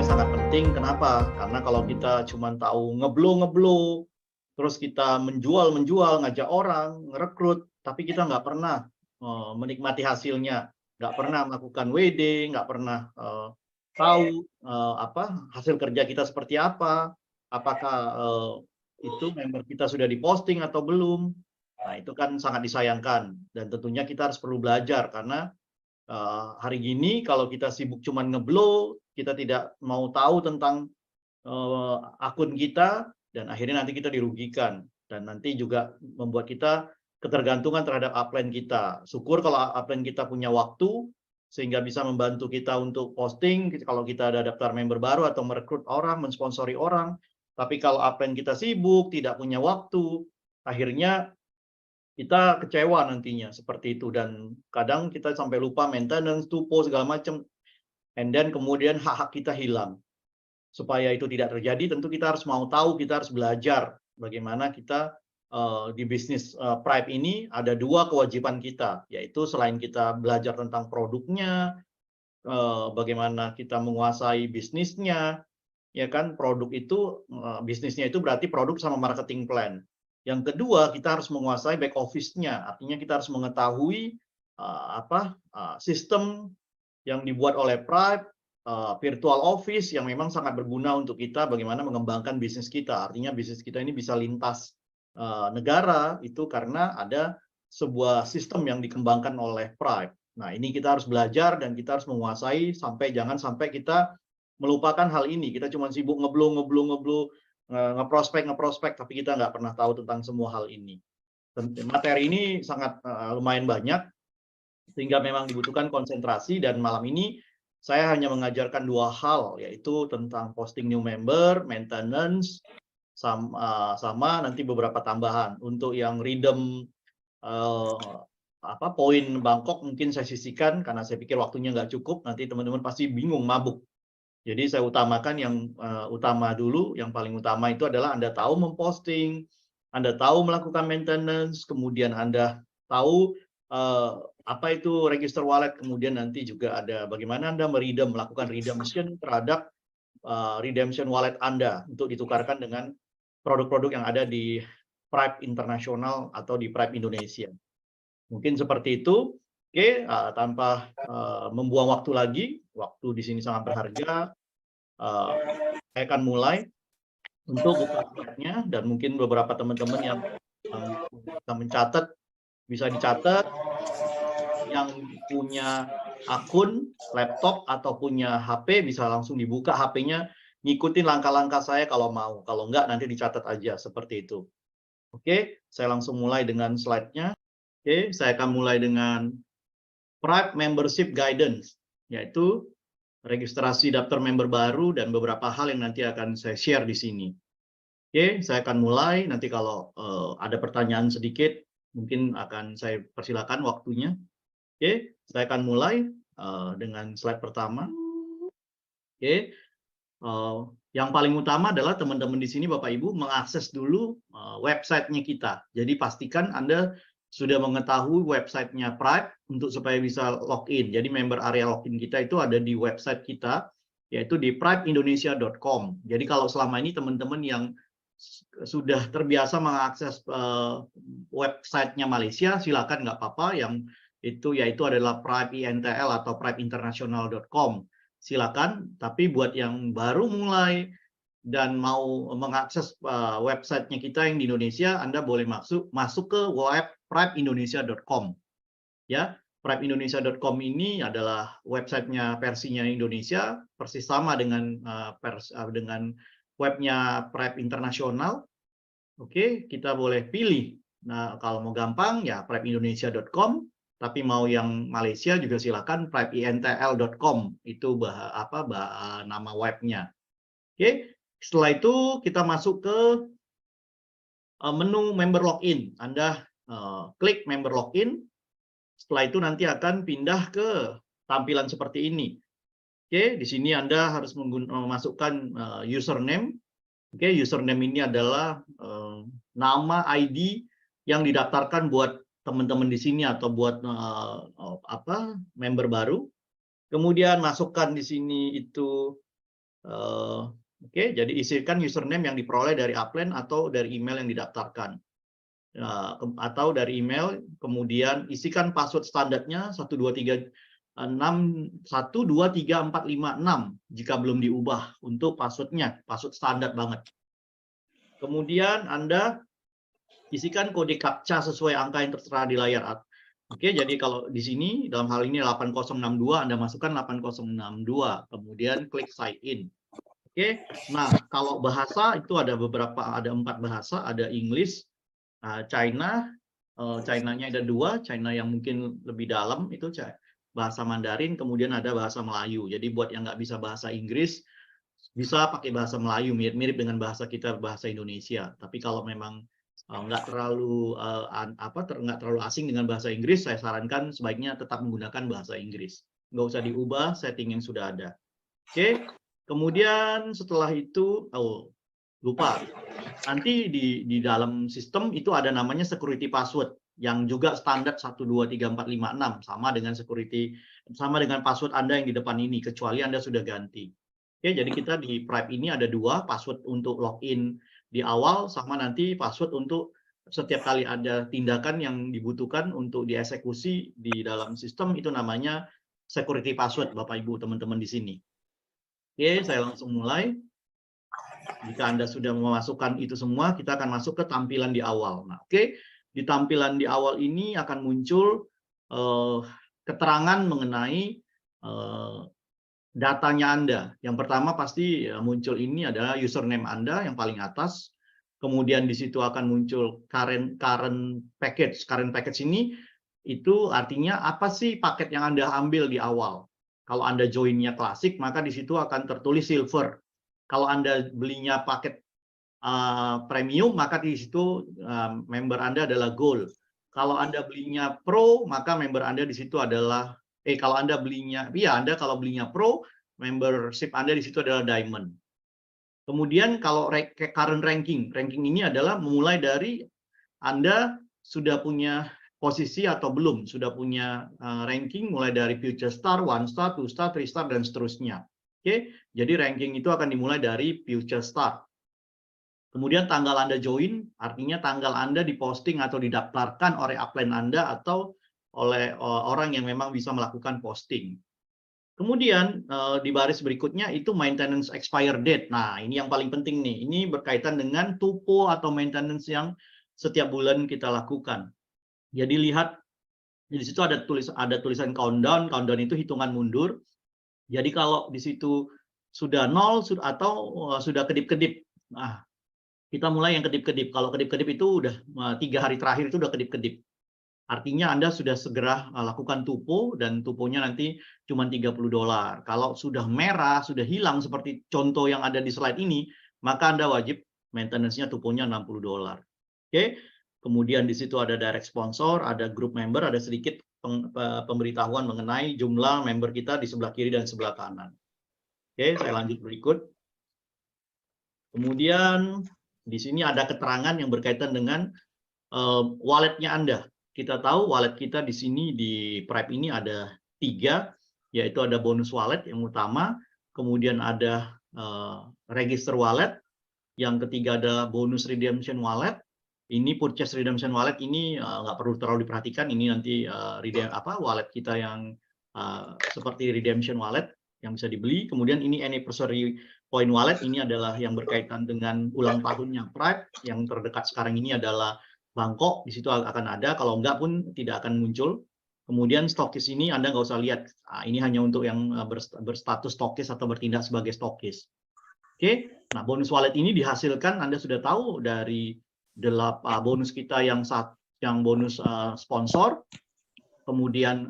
saya sangat penting. Kenapa? Karena kalau kita cuma tahu ngeblow, terus kita menjual, ngajak orang, ngerekrut, tapi kita nggak pernah menikmati hasilnya, nggak pernah melakukan WD, nggak pernah tahu hasil kerja kita seperti apa, apakah itu member kita sudah diposting atau belum. Nah, itu kan sangat disayangkan dan tentunya kita harus perlu belajar karena hari ini kalau kita sibuk cuman ngeblow, kita tidak mau tahu tentang akun kita dan akhirnya nanti kita dirugikan dan nanti juga membuat kita ketergantungan terhadap upline kita. Syukur kalau upline kita punya waktu sehingga bisa membantu kita untuk posting kalau kita ada daftar member baru atau merekrut orang, mensponsori orang. Tapi kalau upline kita sibuk, tidak punya waktu, akhirnya kita kecewa nantinya seperti itu dan kadang kita sampai lupa maintenance, tupo segala macam, and then kemudian hak-hak kita hilang. Supaya itu tidak terjadi, tentu kita harus mau tahu, kita harus belajar bagaimana kita di bisnis Pripe ini ada dua kewajiban kita, yaitu selain kita belajar tentang produknya, bagaimana kita menguasai bisnisnya, ya kan, produk itu bisnisnya itu berarti produk sama marketing plan. Yang kedua, kita harus menguasai back office-nya, artinya kita harus mengetahui sistem yang dibuat oleh Pripe, virtual office yang memang sangat berguna untuk kita bagaimana mengembangkan bisnis kita. Artinya bisnis kita ini bisa lintas negara itu karena ada sebuah sistem yang dikembangkan oleh Pripe. Nah, ini kita harus belajar dan kita harus menguasai jangan sampai kita melupakan hal ini. Kita cuma sibuk ngeblow, ngeprospek, tapi kita nggak pernah tahu tentang semua hal ini. Materi ini sangat lumayan banyak, sehingga memang dibutuhkan konsentrasi dan malam ini saya hanya mengajarkan dua hal, yaitu tentang posting new member, maintenance, sama nanti beberapa tambahan. Untuk yang redeem poin Bangkok mungkin saya sisihkan karena saya pikir waktunya nggak cukup, nanti teman-teman pasti bingung, mabuk. Jadi saya utamakan yang utama dulu, yang paling utama itu adalah Anda tahu memposting, Anda tahu melakukan maintenance, kemudian Anda tahu apa itu register wallet, kemudian nanti juga ada bagaimana Anda melakukan redemption terhadap redemption wallet Anda untuk ditukarkan dengan produk-produk yang ada di Pripe Internasional atau di Pripe Indonesia. Mungkin seperti itu. Oke, tanpa membuang waktu lagi, waktu di sini sangat berharga. Saya akan mulai untuk buka slide-nya dan mungkin beberapa teman-teman yang bisa mencatat, bisa dicatat. Yang punya akun laptop atau punya HP bisa langsung dibuka HP-nya, ngikutin langkah-langkah saya kalau mau. Kalau enggak nanti dicatat aja seperti itu. Oke, saya langsung mulai dengan slide-nya. Oke, saya akan mulai dengan Pripe Membership Guidance, yaitu registrasi daftar member baru dan beberapa hal yang nanti akan saya share di sini. Oke, saya akan mulai. Nanti kalau ada pertanyaan sedikit, mungkin akan saya persilakan waktunya. Oke, saya akan mulai dengan slide pertama. Oke, yang paling utama adalah teman-teman di sini Bapak Ibu mengakses dulu websitenya kita. Jadi pastikan Anda sudah mengetahui websitenya Pripe untuk supaya bisa login. Jadi member area login kita itu ada di website kita, yaitu di pripeindonesia.com. Jadi kalau selama ini teman-teman yang sudah terbiasa mengakses websitenya Malaysia, silakan nggak apa-apa. Yang itu yaitu adalah pripeintl atau pripeinternational.com. Silakan. Tapi buat yang baru mulai dan mau mengakses websitenya kita yang di Indonesia, Anda boleh masuk ke web pripeindonesia.com. Ya, pripeindonesia.com ini adalah websitenya versinya Indonesia, persis sama dengan dengan webnya Pripe Internasional. Oke, kita boleh pilih. Nah, kalau mau gampang ya pripeindonesia.com, tapi mau yang Malaysia juga silakan pripeintel.com. Itu nama webnya. Oke, setelah itu kita masuk ke menu member login. Anda klik member login. Setelah itu nanti akan pindah ke tampilan seperti ini. Oke, di sini Anda harus memasukkan username. Oke, username ini adalah nama ID yang didaftarkan buat teman-teman di sini atau buat member baru. Kemudian masukkan di sini itu Oke, jadi isikan username yang diperoleh dari upline atau dari email yang didaftarkan. Atau dari email, kemudian isikan password standarnya 123 6 jika belum diubah untuk passwordnya, password standar banget. Kemudian Anda isikan kode captcha sesuai angka yang tertera di layar. Oke, jadi kalau di sini dalam hal ini 8062, Anda masukkan 8062, kemudian klik sign in. Oke, nah kalau bahasa itu ada 4 bahasa, ada English, China, China-nya ada 2, China yang mungkin lebih dalam itu bahasa Mandarin, kemudian ada bahasa Melayu. Jadi buat yang nggak bisa bahasa Inggris, bisa pakai bahasa Melayu, mirip dengan bahasa kita, bahasa Indonesia. Tapi kalau memang nggak terlalu nggak terlalu asing dengan bahasa Inggris, saya sarankan sebaiknya tetap menggunakan bahasa Inggris. Nggak usah diubah setting yang sudah ada. Oke, kemudian setelah itu, lupa. Nanti di dalam sistem itu ada namanya security password yang juga standar 123456 sama dengan password Anda yang di depan ini kecuali Anda sudah ganti. Oke, jadi kita di Pripe ini ada 2 password untuk login di awal sama nanti password untuk setiap kali ada tindakan yang dibutuhkan untuk dieksekusi di dalam sistem itu namanya security password Bapak Ibu teman-teman di sini. Oke, saya langsung mulai. Jika Anda sudah memasukkan itu semua, kita akan masuk ke tampilan di awal. Nah, oke, di tampilan di awal ini akan muncul keterangan mengenai datanya Anda. Yang pertama pasti muncul ini adalah username Anda yang paling atas. Kemudian di situ akan muncul current package. Current package ini itu artinya apa sih paket yang Anda ambil di awal. Kalau Anda join-nya klasik, maka di situ akan tertulis silver. Kalau Anda belinya paket premium, maka di situ member Anda adalah gold. Kalau Anda belinya pro, maka member Anda di situ adalah kalau Anda belinya kalau belinya pro, membership Anda di situ adalah diamond. Kemudian kalau current ranking ini adalah memulai dari Anda sudah punya posisi atau belum, sudah punya ranking mulai dari future star, 1 star, 2 star, 3 star dan seterusnya. Oke, jadi ranking itu akan dimulai dari future star. Kemudian tanggal Anda join, artinya tanggal Anda diposting atau didaftarkan oleh upline Anda atau oleh orang yang memang bisa melakukan posting. Kemudian di baris berikutnya itu maintenance expire date. Nah, ini yang paling penting nih. Ini berkaitan dengan tupo atau maintenance yang setiap bulan kita lakukan. Jadi lihat di situ ada tulisan countdown. Countdown itu hitungan mundur. Jadi kalau di situ sudah 0 atau sudah kedip-kedip. Nah, kita mulai yang kedip-kedip. Kalau kedip-kedip itu udah 3 hari terakhir itu udah kedip-kedip. Artinya Anda sudah segera lakukan tupo dan tuponya nanti cuma $30. Kalau sudah merah, sudah hilang seperti contoh yang ada di slide ini, maka Anda wajib maintenance-nya tuponya $60. Oke. Kemudian di situ ada direct sponsor, ada group member, ada sedikit pemberitahuan mengenai jumlah member kita di sebelah kiri dan sebelah kanan. Oke, saya lanjut berikut. Kemudian di sini ada keterangan yang berkaitan dengan walletnya Anda. Kita tahu wallet kita di sini di Pripe ini ada 3, yaitu ada bonus wallet yang utama, kemudian ada register wallet, yang ketiga ada bonus redemption wallet. Ini purchase redemption wallet ini nggak perlu terlalu diperhatikan, ini nanti wallet kita yang seperti redemption wallet yang bisa dibeli. Kemudian ini anniversary point wallet, ini adalah yang berkaitan dengan ulang tahunnya Pripe. Yang terdekat sekarang ini adalah Bangkok, di situ akan ada, kalau enggak pun tidak akan muncul. Kemudian stokis ini Anda nggak usah lihat, ini hanya untuk yang berstatus stokis atau bertindak sebagai stokis. Oke, nah bonus wallet ini dihasilkan Anda sudah tahu dari bonus kita yang bonus sponsor, kemudian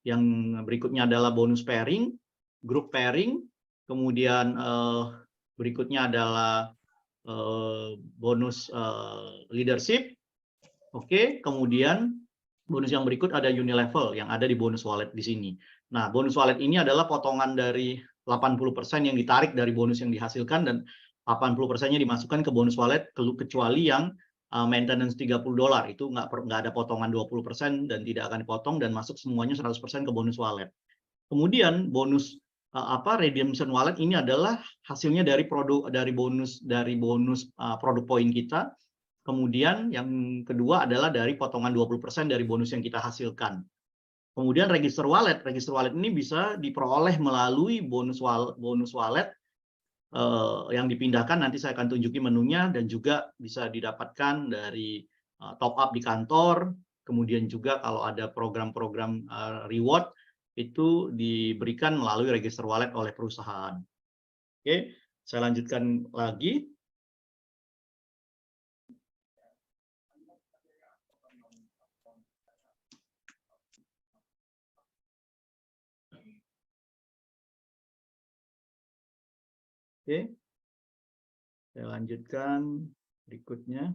yang berikutnya adalah bonus pairing, group pairing, kemudian berikutnya adalah bonus leadership. Oke, kemudian bonus yang berikut ada Unilevel yang ada di bonus wallet di sini. Nah, bonus wallet ini adalah potongan dari 80% yang ditarik dari bonus yang dihasilkan dan 80%-nya dimasukkan ke bonus wallet kecuali yang maintenance $30. Itu nggak ada potongan 20% dan tidak akan dipotong dan masuk semuanya 100% ke bonus wallet. Kemudian bonus redemption wallet ini adalah hasilnya dari bonus produk poin kita. Kemudian yang kedua adalah dari potongan 20% dari bonus yang kita hasilkan. Kemudian register wallet ini bisa diperoleh melalui bonus wallet yang dipindahkan, nanti saya akan tunjukin menunya, dan juga bisa didapatkan dari top up di kantor. Kemudian juga kalau ada program-program reward itu diberikan melalui register wallet oleh perusahaan. Oke, saya lanjutkan lagi. Oke, saya lanjutkan berikutnya.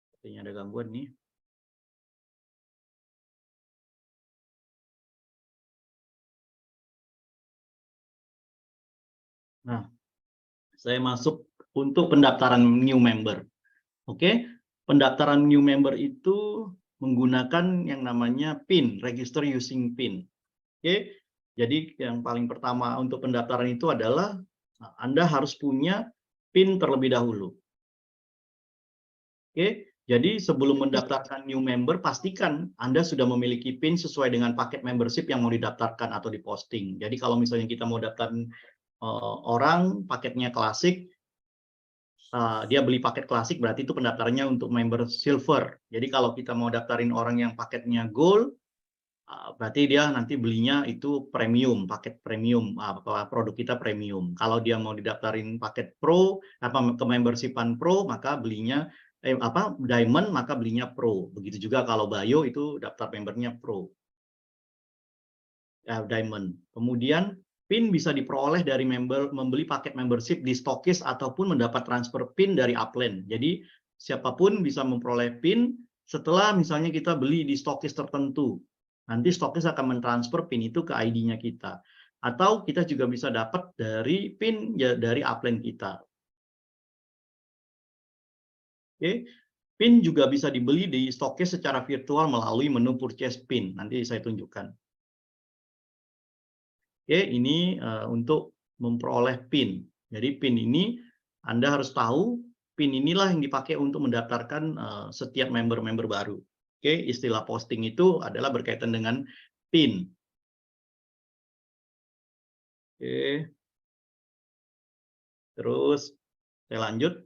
Sepertinya ada gangguan nih. Nah, saya masuk untuk pendaftaran new member. Oke, pendaftaran new member itu menggunakan yang namanya PIN, register using PIN. Oke, jadi yang paling pertama untuk pendaftaran itu adalah Anda harus punya PIN terlebih dahulu. Oke, jadi sebelum mendaftarkan new member, pastikan Anda sudah memiliki PIN sesuai dengan paket membership yang mau didaftarkan atau diposting. Jadi kalau misalnya kita mau daftar orang paketnya klasik, dia beli paket klasik, berarti itu pendaftarannya untuk member silver. Jadi kalau kita mau daftarin orang yang paketnya gold, berarti dia nanti belinya itu premium, paket premium, produk kita premium. Kalau dia mau didaftarin paket pro, ke membershipan pro, maka belinya diamond, maka belinya pro. Begitu juga kalau bio itu daftar membernya pro, diamond. Kemudian PIN bisa diperoleh dari membeli paket membership di Stokis ataupun mendapat transfer PIN dari upline. Jadi siapapun bisa memperoleh PIN setelah misalnya kita beli di Stokis tertentu. Nanti Stokis akan mentransfer PIN itu ke ID-nya kita. Atau kita juga bisa dapat dari PIN ya, dari upline kita. Oke. PIN juga bisa dibeli di Stokis secara virtual melalui menu purchase PIN. Nanti saya tunjukkan. Oke, ini untuk memperoleh PIN. Jadi PIN ini Anda harus tahu, PIN inilah yang dipakai untuk mendaftarkan setiap member-member baru. Oke, istilah posting itu adalah berkaitan dengan PIN. Oke. Terus saya lanjut.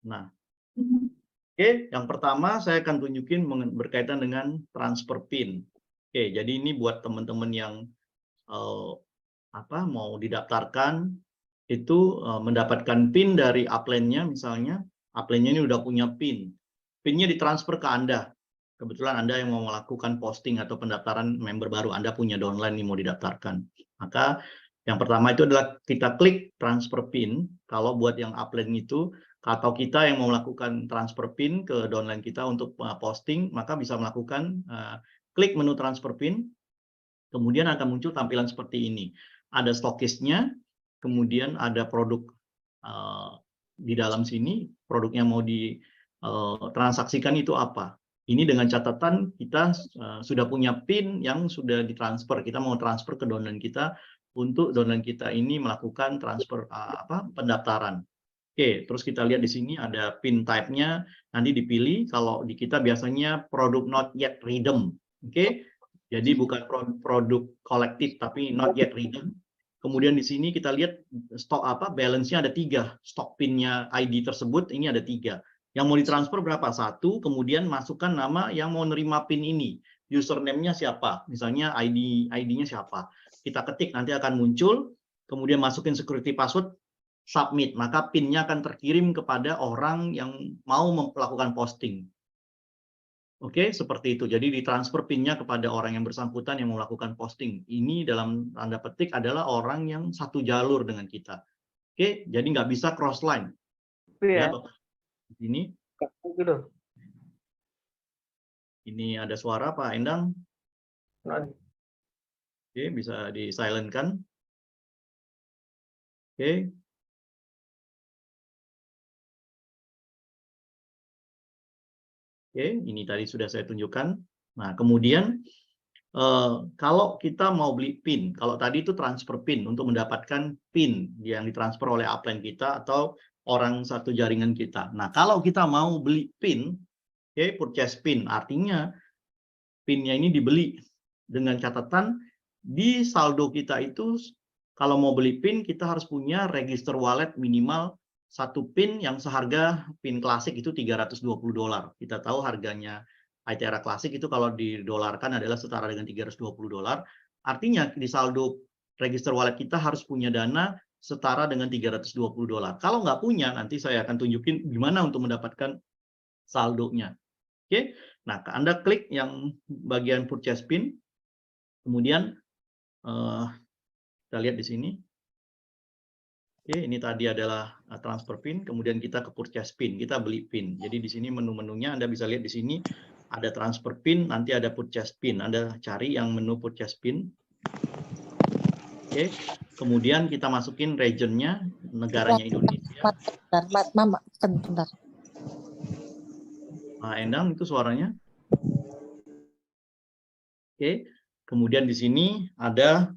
Nah, oke, yang pertama saya akan tunjukin berkaitan dengan transfer PIN. Oke, jadi ini buat teman-teman yang mau didaftarkan, itu mendapatkan PIN dari upline-nya, misalnya upline-nya ini udah punya PIN. PIN-nya ditransfer ke Anda. Kebetulan Anda yang mau melakukan posting atau pendaftaran member baru, Anda punya downline nih mau didaftarkan. Maka yang pertama itu adalah kita klik transfer PIN. Kalau buat yang upline itu, atau kita yang mau melakukan transfer PIN ke downline kita untuk posting, maka bisa melakukan klik menu transfer PIN. Kemudian akan muncul tampilan seperti ini. Ada stokisnya, kemudian ada produk di dalam sini, produknya mau ditransaksikan itu apa. Ini dengan catatan kita sudah punya PIN yang sudah ditransfer. Kita mau transfer ke downline kita untuk downline kita ini melakukan transfer pendaftaran. Oke, terus kita lihat di sini ada PIN type-nya, nanti dipilih. Kalau di kita biasanya produk not yet redeem. Oke, jadi bukan produk kolektif tapi not yet redeem. Kemudian di sini kita lihat stok balance-nya ada 3. Stok PIN-nya ID tersebut ini ada 3. Yang mau ditransfer berapa? 1, kemudian masukkan nama yang mau nerima PIN ini. Username-nya siapa? Misalnya ID-nya siapa? Kita ketik, nanti akan muncul. Kemudian masukin security password, submit, maka PIN-nya akan terkirim kepada orang yang mau melakukan posting. Oke, seperti itu. Jadi ditransfer PIN-nya kepada orang yang bersangkutan yang melakukan posting. Ini dalam tanda petik adalah orang yang satu jalur dengan kita. Oke, jadi nggak bisa cross line. Ya, Bapak. Ini. Ini ada suara Pak Endang. Oke, bisa di-silent-kan. Oke. Oke, ini tadi sudah saya tunjukkan. Nah, kemudian kalau kita mau beli PIN, kalau tadi itu transfer PIN untuk mendapatkan PIN yang ditransfer oleh upline kita atau orang satu jaringan kita. Nah, kalau kita mau beli PIN, oke, purchase PIN, artinya PIN-nya ini dibeli dengan catatan di saldo kita itu kalau mau beli PIN kita harus punya register wallet minimal satu PIN yang seharga PIN klasik itu $320. Kita tahu harganya ITERA klasik itu kalau didolarkan adalah setara dengan $320. Artinya di saldo register wallet kita harus punya dana setara dengan $320. Kalau nggak punya, nanti saya akan tunjukin gimana untuk mendapatkan saldonya. Oke, nah Anda klik yang bagian purchase PIN, kemudian kita lihat di sini. Oke, ini tadi adalah transfer PIN, kemudian kita ke purchase PIN, kita beli PIN. Jadi di sini menu-menunya Anda bisa lihat di sini ada transfer PIN, nanti ada purchase PIN. Anda cari yang menu purchase PIN. Oke, kemudian kita masukin regionnya, negaranya Indonesia. Bentar. Nah, Endang itu suaranya. Oke, kemudian di sini ada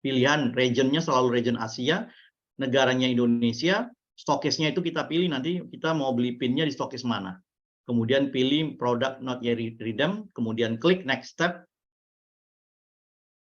pilihan regionnya selalu region Asia, negaranya Indonesia, stokisnya itu kita pilih nanti kita mau beli PIN-nya di stokis mana. Kemudian pilih product not yet redeemed, kemudian klik next step.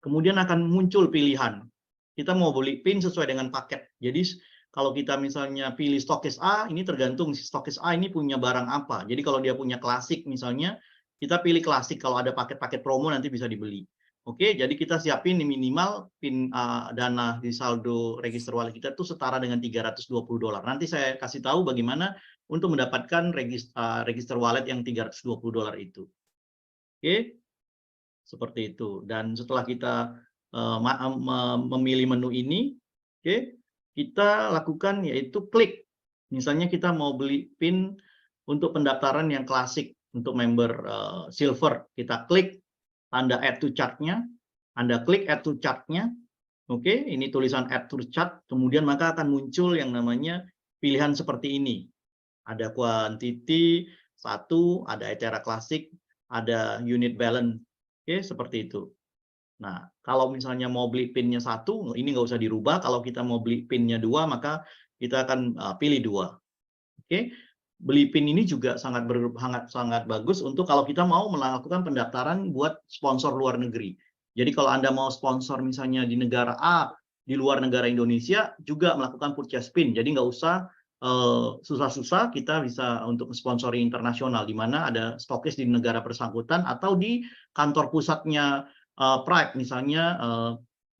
Kemudian akan muncul pilihan. Kita mau beli PIN sesuai dengan paket. Jadi kalau kita misalnya pilih stokis A, ini tergantung si stokis A ini punya barang apa. Jadi kalau dia punya klasik misalnya, kita pilih klasik. Kalau ada paket-paket promo nanti bisa dibeli. Oke, jadi kita siapin minimal PIN dana di saldo register wallet kita itu setara dengan $320. Nanti saya kasih tahu bagaimana untuk mendapatkan register wallet yang $320 itu. Oke, seperti itu. Dan setelah kita memilih menu ini, oke, kita lakukan yaitu klik. Misalnya kita mau beli PIN untuk pendaftaran yang klasik untuk member silver, kita klik tanda add to chart-nya, Anda klik add to chart-nya, oke, ini tulisan add to chart, kemudian maka akan muncul yang namanya pilihan seperti ini. Ada quantity 1, ada ITERA klasik, ada unit balance, oke, seperti itu. Nah, kalau misalnya mau beli PIN-nya 1, ini nggak usah dirubah. Kalau kita mau beli PIN-nya 2, maka kita akan pilih 2. Oke, beli PIN ini juga sangat bagus untuk kalau kita mau melakukan pendaftaran buat sponsor luar negeri. Jadi kalau Anda mau sponsor misalnya di negara A, di luar negara Indonesia, juga melakukan purchase PIN. Jadi nggak usah susah-susah, kita bisa untuk sponsori internasional, di mana ada stokis di negara bersangkutan atau di kantor pusatnya Pride, misalnya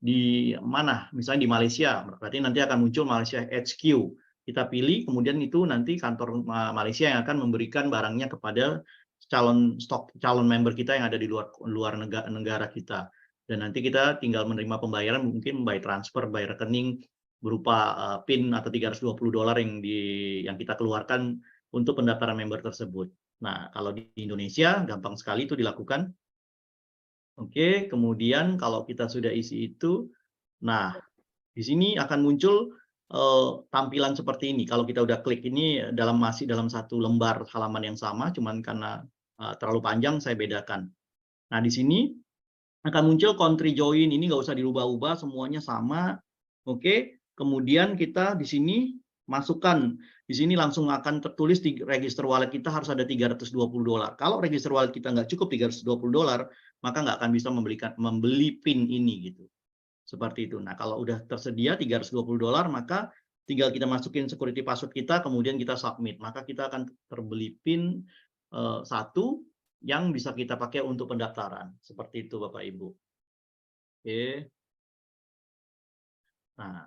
di mana, misalnya di Malaysia, berarti nanti akan muncul Malaysia HQ. Kita pilih, kemudian itu nanti kantor Malaysia yang akan memberikan barangnya kepada calon member kita yang ada di luar negara kita. Dan nanti kita tinggal menerima pembayaran, mungkin by transfer, by rekening berupa PIN atau $320 yang kita keluarkan untuk pendaftaran member tersebut. Nah, kalau di Indonesia gampang sekali itu dilakukan. Oke, kemudian kalau kita sudah isi itu, nah di sini akan muncul tampilan seperti ini. Kalau kita udah klik ini masih dalam satu lembar halaman yang sama, cuman karena terlalu panjang saya bedakan. Nah di sini akan muncul country join, ini nggak usah dirubah-ubah, semuanya sama. Oke, kemudian kita di sini masukkan, di sini langsung akan tertulis di register wallet kita harus ada $320. Kalau register wallet kita nggak cukup $320, maka nggak akan bisa membeli PIN ini gitu. Seperti itu. Nah, kalau udah tersedia $320, maka tinggal kita masukin security password kita, kemudian kita submit. Maka kita akan terbeli PIN satu yang bisa kita pakai untuk pendaftaran. Seperti itu, Bapak Ibu. Oke. Nah,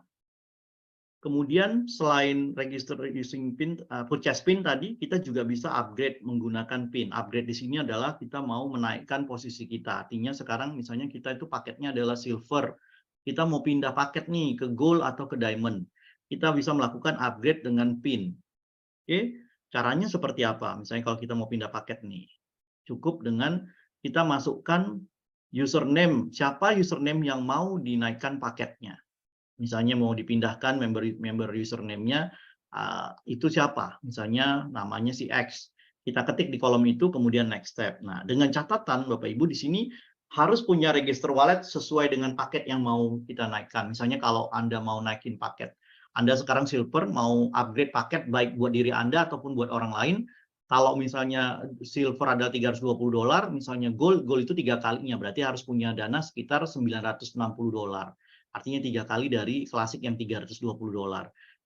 kemudian selain register using PIN, purchase PIN tadi, kita juga bisa upgrade menggunakan PIN. Upgrade di sini adalah kita mau menaikkan posisi kita. Artinya sekarang misalnya kita itu paketnya adalah silver. Kita mau pindah paket nih ke gold atau ke diamond. Kita bisa melakukan upgrade dengan PIN. Oke, caranya seperti apa? Misalnya kalau kita mau pindah paket nih, cukup dengan kita masukkan username. Siapa username yang mau dinaikkan paketnya? Misalnya mau dipindahkan member username-nya itu siapa? Misalnya namanya si X. Kita ketik di kolom itu, kemudian next step. Nah, dengan catatan Bapak Ibu di sini harus punya register wallet sesuai dengan paket yang mau kita naikkan. Misalnya kalau Anda mau naikin paket, Anda sekarang silver mau upgrade paket baik buat diri Anda ataupun buat orang lain. Kalau misalnya silver ada $320, misalnya gold itu 3 kalinya, berarti harus punya dana sekitar $960. Artinya 3 kali dari klasik yang $320.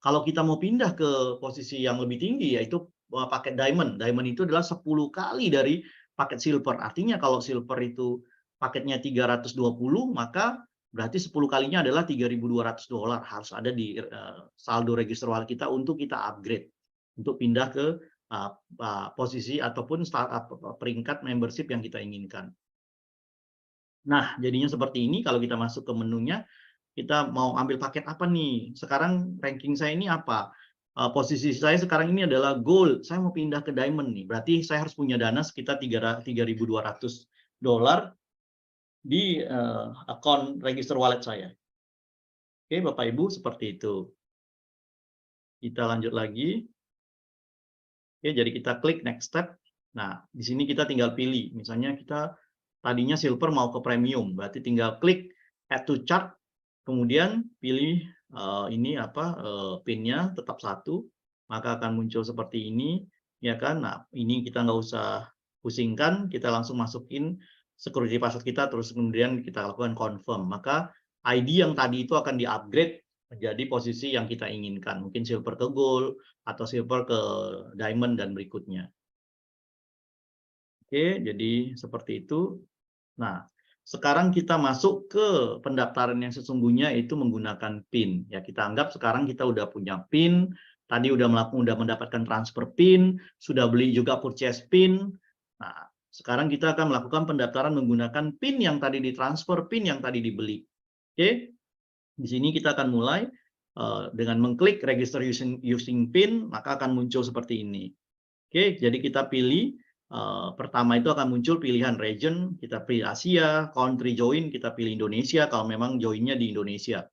Kalau kita mau pindah ke posisi yang lebih tinggi, yaitu paket diamond. Diamond itu adalah 10 kali dari paket silver. Artinya kalau silver itu paketnya 320, maka berarti 10 kalinya adalah $3.200 harus ada di saldo register wallet kita untuk kita upgrade, untuk pindah ke posisi ataupun peringkat membership yang kita inginkan. Nah, jadinya seperti ini. Kalau kita masuk ke menunya, kita mau ambil paket apa nih? Sekarang ranking saya ini apa? Posisi saya sekarang ini adalah gold. Saya mau pindah ke diamond nih. Berarti saya harus punya dana sekitar $3.200 di akun register wallet saya. Oke, Bapak Ibu, seperti itu. Kita lanjut lagi. Oke, jadi kita klik next step. Nah, di sini kita tinggal pilih. Misalnya kita tadinya silver mau ke premium, berarti tinggal klik add to chart, kemudian pilih PIN-nya tetap 1, maka akan muncul seperti ini, ya kan? Nah, ini kita nggak usah pusingkan, kita langsung masukin security password kita, terus kemudian kita lakukan confirm. Maka ID yang tadi itu akan di-upgrade menjadi posisi yang kita inginkan. Mungkin silver ke gold, atau silver ke diamond, dan berikutnya. Oke, jadi seperti itu. Nah, sekarang kita masuk ke pendaftaran yang sesungguhnya, itu menggunakan PIN. Ya, kita anggap sekarang kita udah punya PIN, tadi udah mendapatkan transfer PIN, sudah beli juga purchase PIN. Nah, sekarang kita akan melakukan pendaftaran menggunakan PIN yang tadi ditransfer, PIN yang tadi dibeli. Oke, di sini kita akan mulai dengan mengklik register using PIN, maka akan muncul seperti ini. Oke, jadi kita pilih. Pertama itu akan muncul pilihan region, kita pilih Asia, country join, kita pilih Indonesia kalau memang joinnya di Indonesia.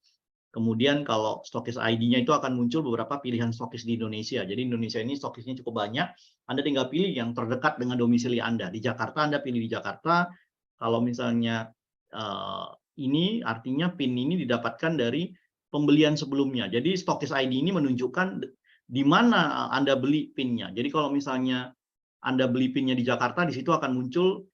Kemudian kalau stokis ID-nya itu akan muncul beberapa pilihan stokis di Indonesia. Jadi Indonesia ini stokisnya cukup banyak, Anda tinggal pilih yang terdekat dengan domisili Anda. Di Jakarta, Anda pilih di Jakarta. Kalau misalnya ini artinya PIN ini didapatkan dari pembelian sebelumnya. Jadi stokis ID ini menunjukkan di mana Anda beli PIN-nya. Jadi kalau misalnya Anda beli PIN-nya di Jakarta, di situ akan muncul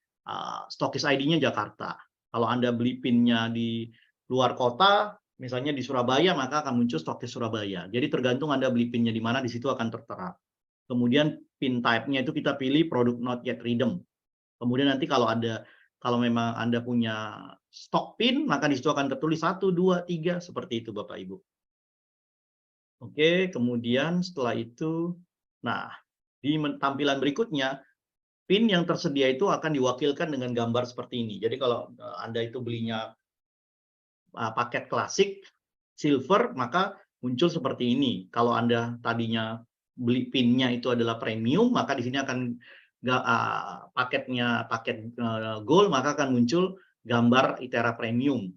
stokis ID-nya Jakarta. Kalau Anda beli PIN-nya di luar kota, misalnya di Surabaya, maka akan muncul stokis Surabaya. Jadi tergantung Anda beli PIN-nya di mana, di situ akan tertera. Kemudian PIN type-nya itu kita pilih product not yet redeemed. Kemudian nanti kalau memang Anda punya stok PIN, maka di situ akan tertulis 1, 2, 3, seperti itu Bapak Ibu. Oke, kemudian setelah itu, nah, di tampilan berikutnya, PIN yang tersedia itu akan diwakilkan dengan gambar seperti ini. Jadi kalau Anda itu belinya paket klasik, silver, maka muncul seperti ini. Kalau Anda tadinya beli PIN-nya itu adalah premium, maka di sini akan paket gold, maka akan muncul gambar ITERA premium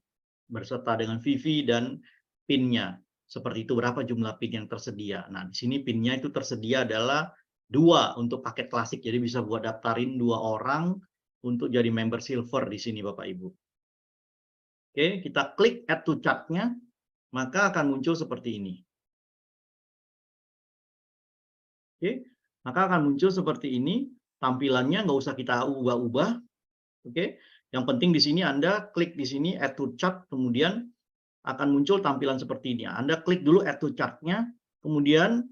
berserta dengan VV dan PIN-nya. Seperti itu, berapa jumlah PIN yang tersedia. Nah, di sini PIN-nya itu tersedia adalah 2 untuk paket klasik, jadi bisa buat daftarin 2 orang untuk jadi member silver di sini Bapak Ibu. Oke, kita klik add to chart-nya, maka akan muncul seperti ini. Oke, maka akan muncul seperti ini, tampilannya nggak usah kita ubah-ubah. Oke, yang penting di sini Anda klik di sini add to chart, kemudian akan muncul tampilan seperti ini. Anda klik dulu add to chart-nya, kemudian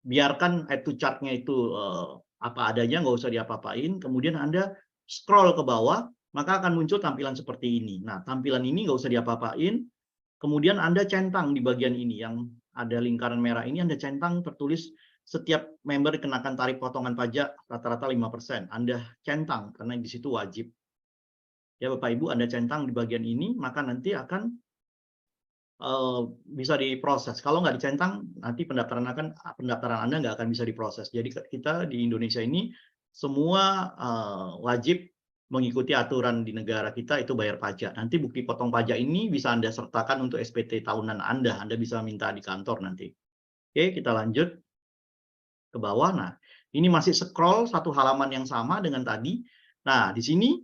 biarkan add to chart-nya itu apa adanya, nggak usah diapa-apain. Kemudian Anda scroll ke bawah, maka akan muncul tampilan seperti ini. Nah, tampilan ini nggak usah diapa-apain. Kemudian Anda centang di bagian ini, yang ada lingkaran merah ini Anda centang tertulis setiap member dikenakan tarif potongan pajak rata-rata 5%. Anda centang, karena di situ wajib. Ya Bapak Ibu, Anda centang di bagian ini, maka nanti akan bisa diproses. Kalau nggak dicentang, nanti pendaftaran Anda nggak akan bisa diproses. Jadi kita di Indonesia ini semua wajib mengikuti aturan di negara kita, itu bayar pajak. Nanti bukti potong pajak ini bisa Anda sertakan untuk SPT tahunan Anda bisa minta di kantor nanti. Oke, kita lanjut ke bawah. Nah, Ini masih scroll satu halaman yang sama dengan tadi. Nah, di sini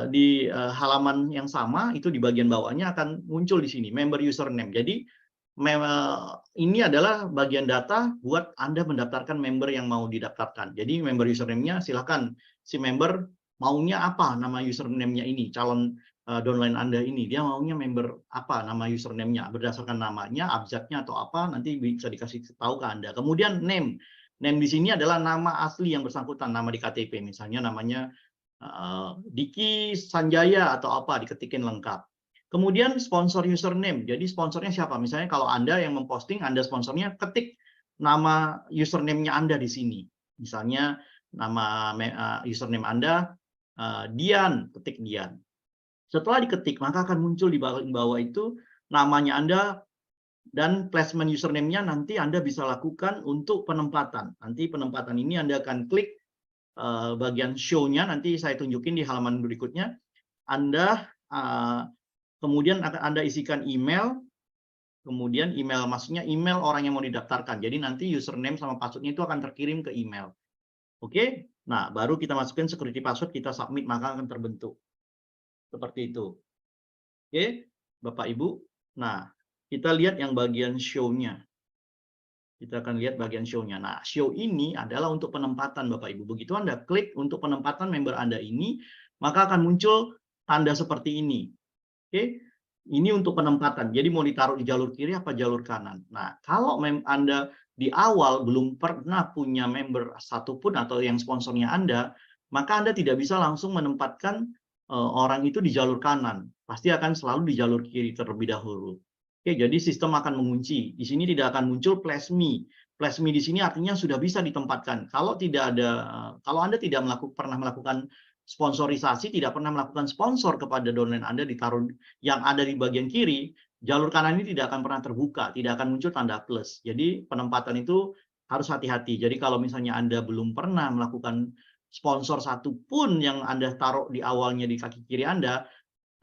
di halaman yang sama itu di bagian bawahnya akan muncul di sini member username. Jadi ini adalah bagian data buat Anda mendaftarkan member yang mau didaftarkan. Jadi member username-nya silakan si member maunya apa nama username-nya ini, calon downline Anda ini, dia maunya member apa nama username-nya, berdasarkan namanya, abjadnya atau apa, nanti bisa dikasih tahu ke Anda. Kemudian name. Name di sini adalah nama asli yang bersangkutan, nama di KTP, misalnya namanya Diki Sanjaya atau apa, diketikin lengkap. Kemudian sponsor username, jadi sponsornya siapa? Misalnya kalau Anda yang memposting, Anda sponsornya, ketik nama username-nya Anda di sini. Misalnya nama username Anda Dian, ketik Dian. Setelah diketik, maka akan muncul di bawah itu namanya Anda dan placement username-nya nanti Anda bisa lakukan untuk penempatan. Nanti penempatan ini Anda akan klik bagian show-nya, nanti saya tunjukin di halaman berikutnya. Anda kemudian akan Anda isikan email, kemudian email, maksudnya email orang yang mau didaftarkan. Jadi nanti username sama password-nya itu akan terkirim ke email. Oke? Nah, baru kita masukin security password, kita submit, maka akan terbentuk. Seperti itu. Oke, Bapak Ibu. Nah, kita lihat yang bagian show-nya. Kita akan lihat bagian show-nya. Nah, show ini adalah untuk penempatan, Bapak Ibu. Begitu Anda klik untuk penempatan member Anda ini, maka akan muncul tanda seperti ini. Oke, ini untuk penempatan. Jadi mau ditaruh di jalur kiri apa jalur kanan. Nah, kalau Anda di awal belum pernah punya member satupun atau yang sponsornya Anda, maka Anda tidak bisa langsung menempatkan orang itu di jalur kanan. Pasti akan selalu di jalur kiri terlebih dahulu. Oke, jadi sistem akan mengunci. Di sini tidak akan muncul place me. Place me di sini artinya sudah bisa ditempatkan. Kalau tidak ada, kalau Anda tidak pernah melakukan sponsorisasi, tidak pernah melakukan sponsor kepada downline Anda ditaruh yang ada di bagian kiri, jalur kanan ini tidak akan pernah terbuka, tidak akan muncul tanda plus. Jadi penempatan itu harus hati-hati. Jadi kalau misalnya Anda belum pernah melakukan sponsor satupun yang Anda taruh di awalnya di kaki kiri Anda,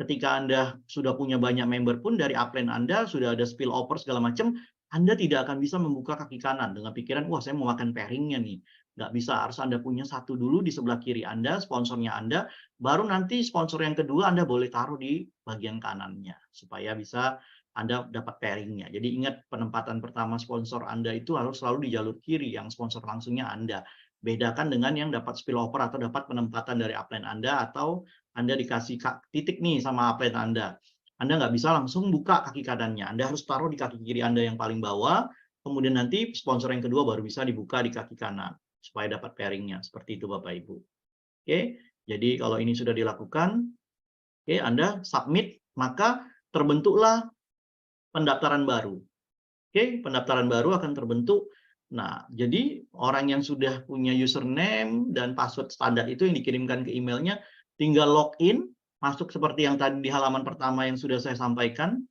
ketika Anda sudah punya banyak member pun dari upline Anda, sudah ada spillover segala macam, Anda tidak akan bisa membuka kaki kanan dengan pikiran, wah saya mau makan pairingnya nih. Nggak bisa, harus Anda punya satu dulu di sebelah kiri Anda, sponsornya Anda, baru nanti sponsor yang kedua Anda boleh taruh di bagian kanannya, supaya bisa Anda dapat pairingnya. Jadi ingat, penempatan pertama sponsor Anda itu harus selalu di jalur kiri, yang sponsor langsungnya Anda. Bedakan dengan yang dapat spillover atau dapat penempatan dari upline Anda, atau Anda dikasih titik nih sama upline Anda. Anda nggak bisa langsung buka kaki kanannya. Anda harus taruh di kaki kiri Anda yang paling bawah, kemudian nanti sponsor yang kedua baru bisa dibuka di kaki kanan, supaya dapat pairingnya. Seperti itu Bapak Ibu. Oke, jadi kalau ini sudah dilakukan, oke, Anda submit, maka terbentuklah pendaftaran baru. Oke, pendaftaran baru akan terbentuk. Nah, jadi orang yang sudah punya username dan password standar itu yang dikirimkan ke emailnya, tinggal login, masuk seperti yang tadi di halaman pertama yang sudah saya sampaikan.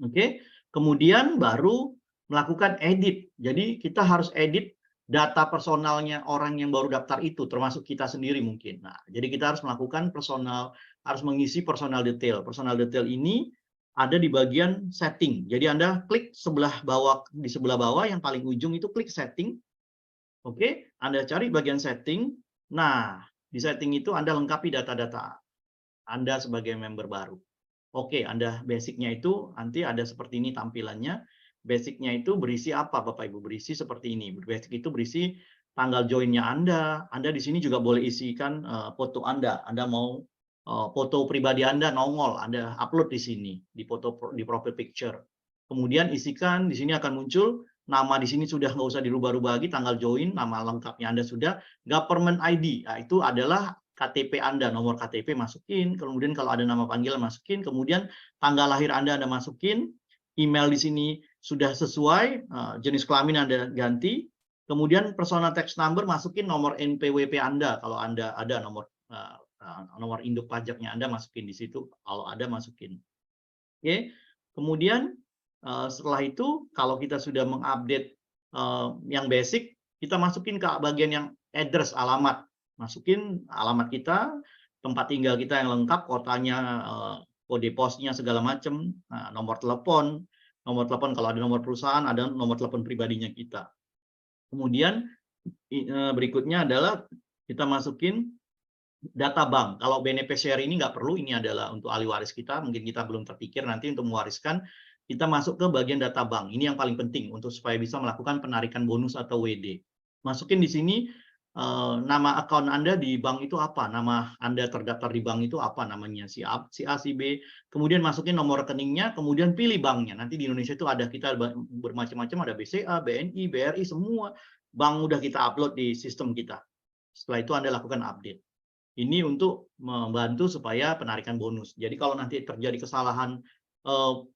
Oke, kemudian baru melakukan edit. Jadi kita harus edit data personalnya orang yang baru daftar itu, termasuk kita sendiri mungkin. Nah, jadi kita harus melakukan harus mengisi personal detail. Personal detail ini ada di bagian setting. Jadi Anda klik di sebelah bawah yang paling ujung itu klik setting. Oke, Anda cari bagian setting. Nah, di setting itu Anda lengkapi data-data Anda sebagai member baru. Oke, Anda basic-nya itu nanti ada seperti ini tampilannya. Basic-nya itu berisi apa, Bapak Ibu? Berisi seperti ini. Basic itu berisi tanggal join-nya Anda. Anda di sini juga boleh isikan foto Anda. Anda mau foto pribadi Anda nongol, Anda upload di sini di profile picture. Kemudian isikan, di sini akan muncul nama, di sini sudah nggak usah dirubah-rubah lagi, tanggal join, nama lengkapnya Anda sudah, government ID, nah, itu adalah KTP Anda, nomor KTP masukin, kemudian kalau ada nama panggilan masukin, kemudian tanggal lahir Anda masukin, email di sini sudah sesuai, jenis kelamin Anda ganti, kemudian personal tax number masukin nomor NPWP Anda, kalau Anda ada nomor induk pajaknya Anda masukin di situ, kalau ada masukin. Oke, kemudian setelah itu kalau kita sudah mengupdate yang basic, kita masukin ke bagian yang address, alamat. Masukin alamat kita, tempat tinggal kita yang lengkap, kotanya, kode posnya segala macam, nomor telepon kalau ada nomor perusahaan, ada nomor telepon pribadinya kita. Kemudian Berikutnya adalah kita masukin data bank. Kalau beneficiary ini nggak perlu, ini adalah untuk ahli waris kita, mungkin kita belum terpikir nanti untuk mewariskan, kita masuk ke bagian data bank. Ini yang paling penting untuk supaya bisa melakukan penarikan bonus atau WD. Masukin di sini nama akun Anda di bank itu apa, nama Anda terdaftar di bank itu apa namanya, si A, si B, kemudian masukin nomor rekeningnya, kemudian pilih banknya. Nanti di Indonesia itu ada kita bermacam-macam, ada BCA, BNI, BRI, semua bank udah kita upload di sistem kita. Setelah itu Anda lakukan update. Ini untuk membantu supaya penarikan bonus. Jadi kalau nanti terjadi kesalahan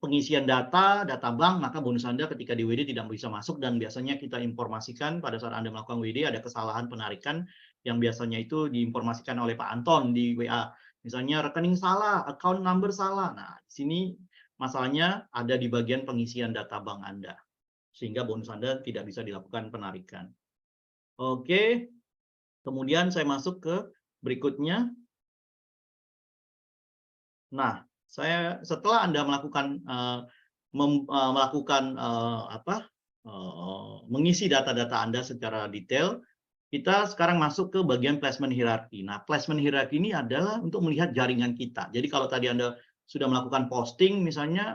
pengisian data bank, maka bonus Anda ketika di WD tidak bisa masuk, dan biasanya kita informasikan pada saat Anda melakukan WD ada kesalahan penarikan yang biasanya itu diinformasikan oleh Pak Anton di WA. Misalnya rekening salah, account number salah. Nah, di sini masalahnya ada di bagian pengisian data bank Anda. Sehingga bonus Anda tidak bisa dilakukan penarikan. Oke. Kemudian saya masuk ke berikutnya. Nah, setelah Anda melakukan mengisi data-data Anda secara detail, kita sekarang masuk ke bagian placement hierarchy. Nah, placement hierarchy ini adalah untuk melihat jaringan kita. Jadi kalau tadi Anda sudah melakukan posting, misalnya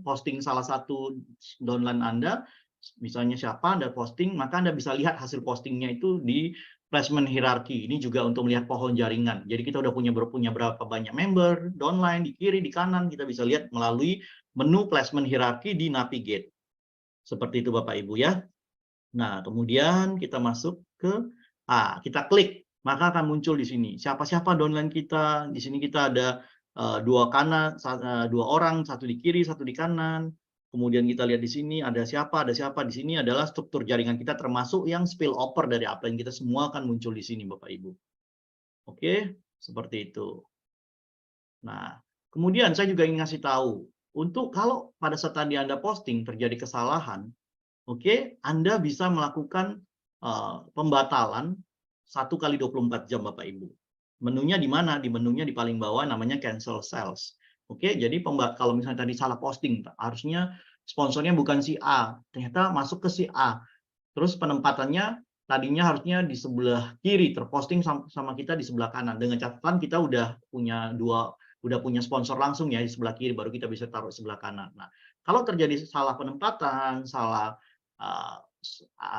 posting salah satu downline Anda, misalnya siapa Anda posting, maka Anda bisa lihat hasil postingnya itu di placement hierarchy. Ini juga untuk melihat pohon jaringan. Jadi kita udah punya berapa banyak member, downline, di kiri, di kanan, kita bisa lihat melalui menu placement hierarchy di Navigate. Seperti itu Bapak Ibu ya. Nah, kemudian kita masuk ke, kita klik, maka akan muncul di sini. Siapa-siapa downline kita, di sini kita ada dua orang, satu di kiri, satu di kanan. Kemudian kita lihat di sini ada siapa. Di sini adalah struktur jaringan kita termasuk yang spill over dari upline kita, semua akan muncul di sini Bapak Ibu. Oke, seperti itu. Nah, kemudian saya juga ingin ngasih tahu, untuk kalau pada saat tadi Anda posting terjadi kesalahan, oke, Anda bisa melakukan pembatalan 1 kali 24 jam Bapak Ibu. Menunya di mana? Di menunya di paling bawah namanya cancel sales. Oke, jadi kalau misalnya tadi salah posting, harusnya sponsornya bukan si A, ternyata masuk ke si A. Terus penempatannya tadinya harusnya di sebelah kiri, terposting sama kita di sebelah kanan. Dengan catatan kita udah punya sponsor langsung ya di sebelah kiri, baru kita bisa taruh di sebelah kanan. Nah, kalau terjadi salah penempatan, salah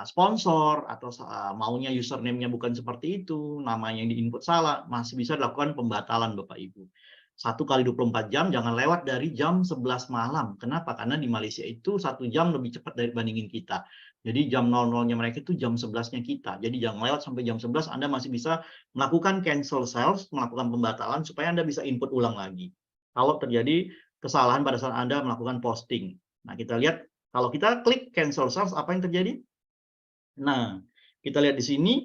sponsor, atau maunya username-nya bukan seperti itu, namanya yang diinput salah, masih bisa dilakukan pembatalan Bapak Ibu. 1 kali 24 jam, jangan lewat dari jam 11 malam. Kenapa? Karena di Malaysia itu 1 jam lebih cepat dibandingin kita. Jadi jam 00-nya mereka itu jam 11-nya kita. Jadi jangan lewat sampai jam 11, Anda masih bisa melakukan cancel sales, melakukan pembatalan, supaya Anda bisa input ulang lagi. Kalau terjadi kesalahan pada saat Anda melakukan posting. Nah, kita lihat, kalau kita klik cancel sales, apa yang terjadi? Nah, kita lihat di sini,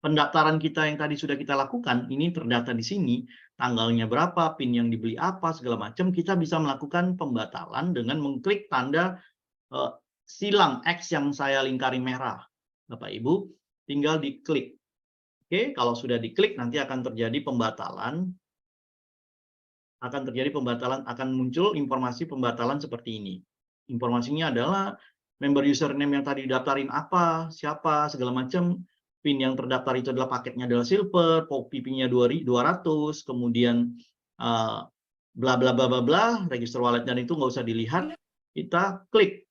pendaftaran kita yang tadi sudah kita lakukan, ini terdata di sini, tanggalnya berapa, PIN yang dibeli apa, segala macam, kita bisa melakukan pembatalan dengan mengklik tanda silang X yang saya lingkari merah. Bapak Ibu, tinggal diklik. Oke, kalau sudah diklik, nanti akan terjadi pembatalan. Akan muncul informasi pembatalan seperti ini. Informasinya adalah member username yang tadi daftarin apa, siapa, segala macam. PIN yang terdaftar itu adalah paketnya adalah silver, PIP-nya 200, kemudian bla bla bla bla bla, register wallet dan itu nggak usah dilihat. Kita klik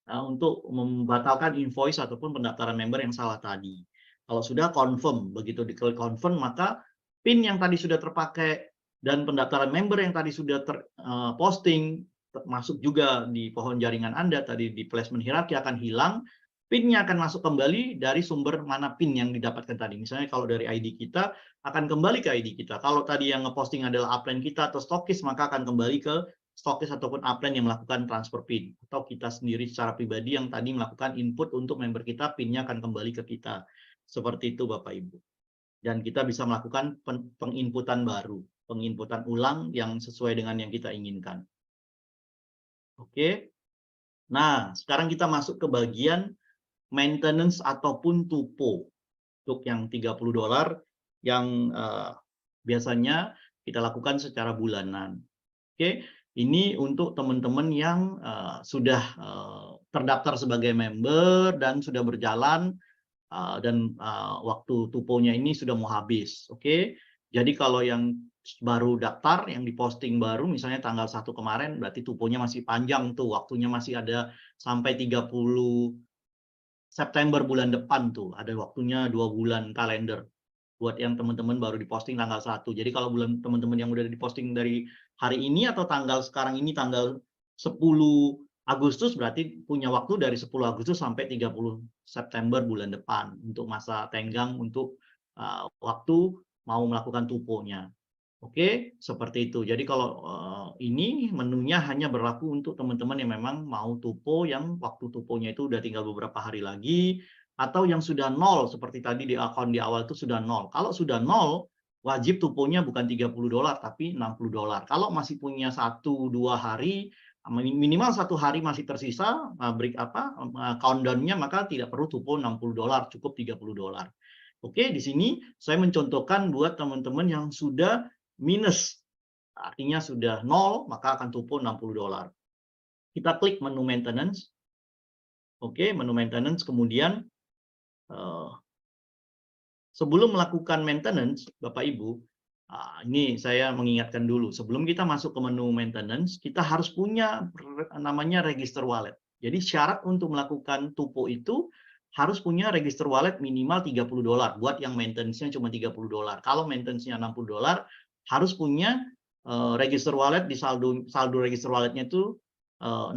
untuk membatalkan invoice ataupun pendaftaran member yang salah tadi. Kalau sudah confirm, begitu diklik confirm, maka PIN yang tadi sudah terpakai dan pendaftaran member yang tadi sudah posting, masuk juga di pohon jaringan Anda, tadi di placement hierarchy akan hilang, PIN-nya akan masuk kembali dari sumber mana PIN yang didapatkan tadi. Misalnya kalau dari ID kita, akan kembali ke ID kita. Kalau tadi yang ngeposting adalah upline kita atau stokis, maka akan kembali ke stokis ataupun upline yang melakukan transfer PIN. Atau kita sendiri secara pribadi yang tadi melakukan input untuk member kita, PIN-nya akan kembali ke kita. Seperti itu Bapak Ibu. Dan kita bisa melakukan penginputan baru, penginputan ulang yang sesuai dengan yang kita inginkan. Oke. Nah, sekarang kita masuk ke bagian maintenance ataupun tupo. Untuk yang $30 yang biasanya kita lakukan secara bulanan. Oke. Ini untuk teman-teman yang sudah terdaftar sebagai member dan sudah berjalan dan waktu tuponya ini sudah mau habis. Oke. Jadi kalau yang baru daftar, yang diposting baru, misalnya tanggal 1 kemarin, berarti tuponya masih panjang tuh, waktunya masih ada sampai 30 September bulan depan tuh, ada waktunya 2 bulan kalender. Buat yang teman-teman baru diposting tanggal 1. Jadi kalau bulan teman-teman yang udah diposting dari hari ini atau tanggal sekarang ini tanggal 10 Agustus berarti punya waktu dari 10 Agustus sampai 30 September bulan depan untuk masa tenggang untuk waktu mau melakukan tuponya. Oke, seperti itu. Jadi kalau ini menunya hanya berlaku untuk teman-teman yang memang mau tupo yang waktu tuponya itu udah tinggal beberapa hari lagi, atau yang sudah nol seperti tadi di akun di awal itu sudah nol. Kalau sudah nol, wajib tuponya bukan $30 tapi $60. Kalau masih punya 1-2 hari, minimal 1 hari masih tersisa countdown-nya, maka tidak perlu tupo $60, cukup $30. Oke, di sini saya mencontohkan buat teman-teman yang sudah minus, artinya sudah nol, maka akan tupo $60. Kita klik menu maintenance. Oke, menu maintenance, kemudian sebelum melakukan maintenance, Bapak Ibu, ini saya mengingatkan dulu, sebelum kita masuk ke menu maintenance, kita harus punya namanya register wallet. Jadi syarat untuk melakukan tupo itu harus punya register wallet minimal $30 buat yang maintenance-nya cuma $30. Kalau maintenance-nya $60, harus punya register wallet di saldo register walletnya itu $60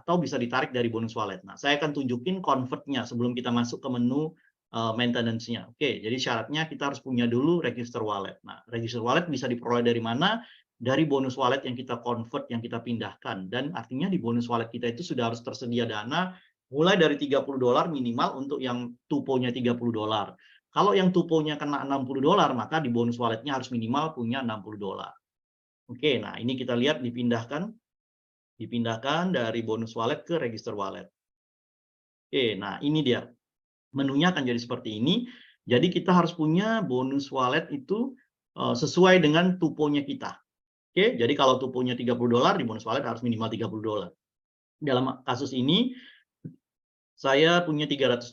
atau bisa ditarik dari bonus wallet. Nah, saya akan tunjukin convert-nya sebelum kita masuk ke menu maintenance-nya. Oke, jadi syaratnya kita harus punya dulu register wallet. Nah, register wallet bisa diperoleh dari mana? Dari bonus wallet yang kita convert, yang kita pindahkan. Dan artinya di bonus wallet kita itu sudah harus tersedia dana mulai dari $30 minimal untuk yang tuponya $30. Kalau yang tuponya kena $60, maka di bonus walletnya harus minimal punya $60. Oke, nah ini kita lihat dipindahkan dari bonus wallet ke register wallet. Oke, nah ini dia. Menunya akan jadi seperti ini. Jadi kita harus punya bonus wallet itu sesuai dengan tuponya kita. Oke, jadi kalau tuponya $30, di bonus wallet harus minimal $30. Dalam kasus ini, saya punya $300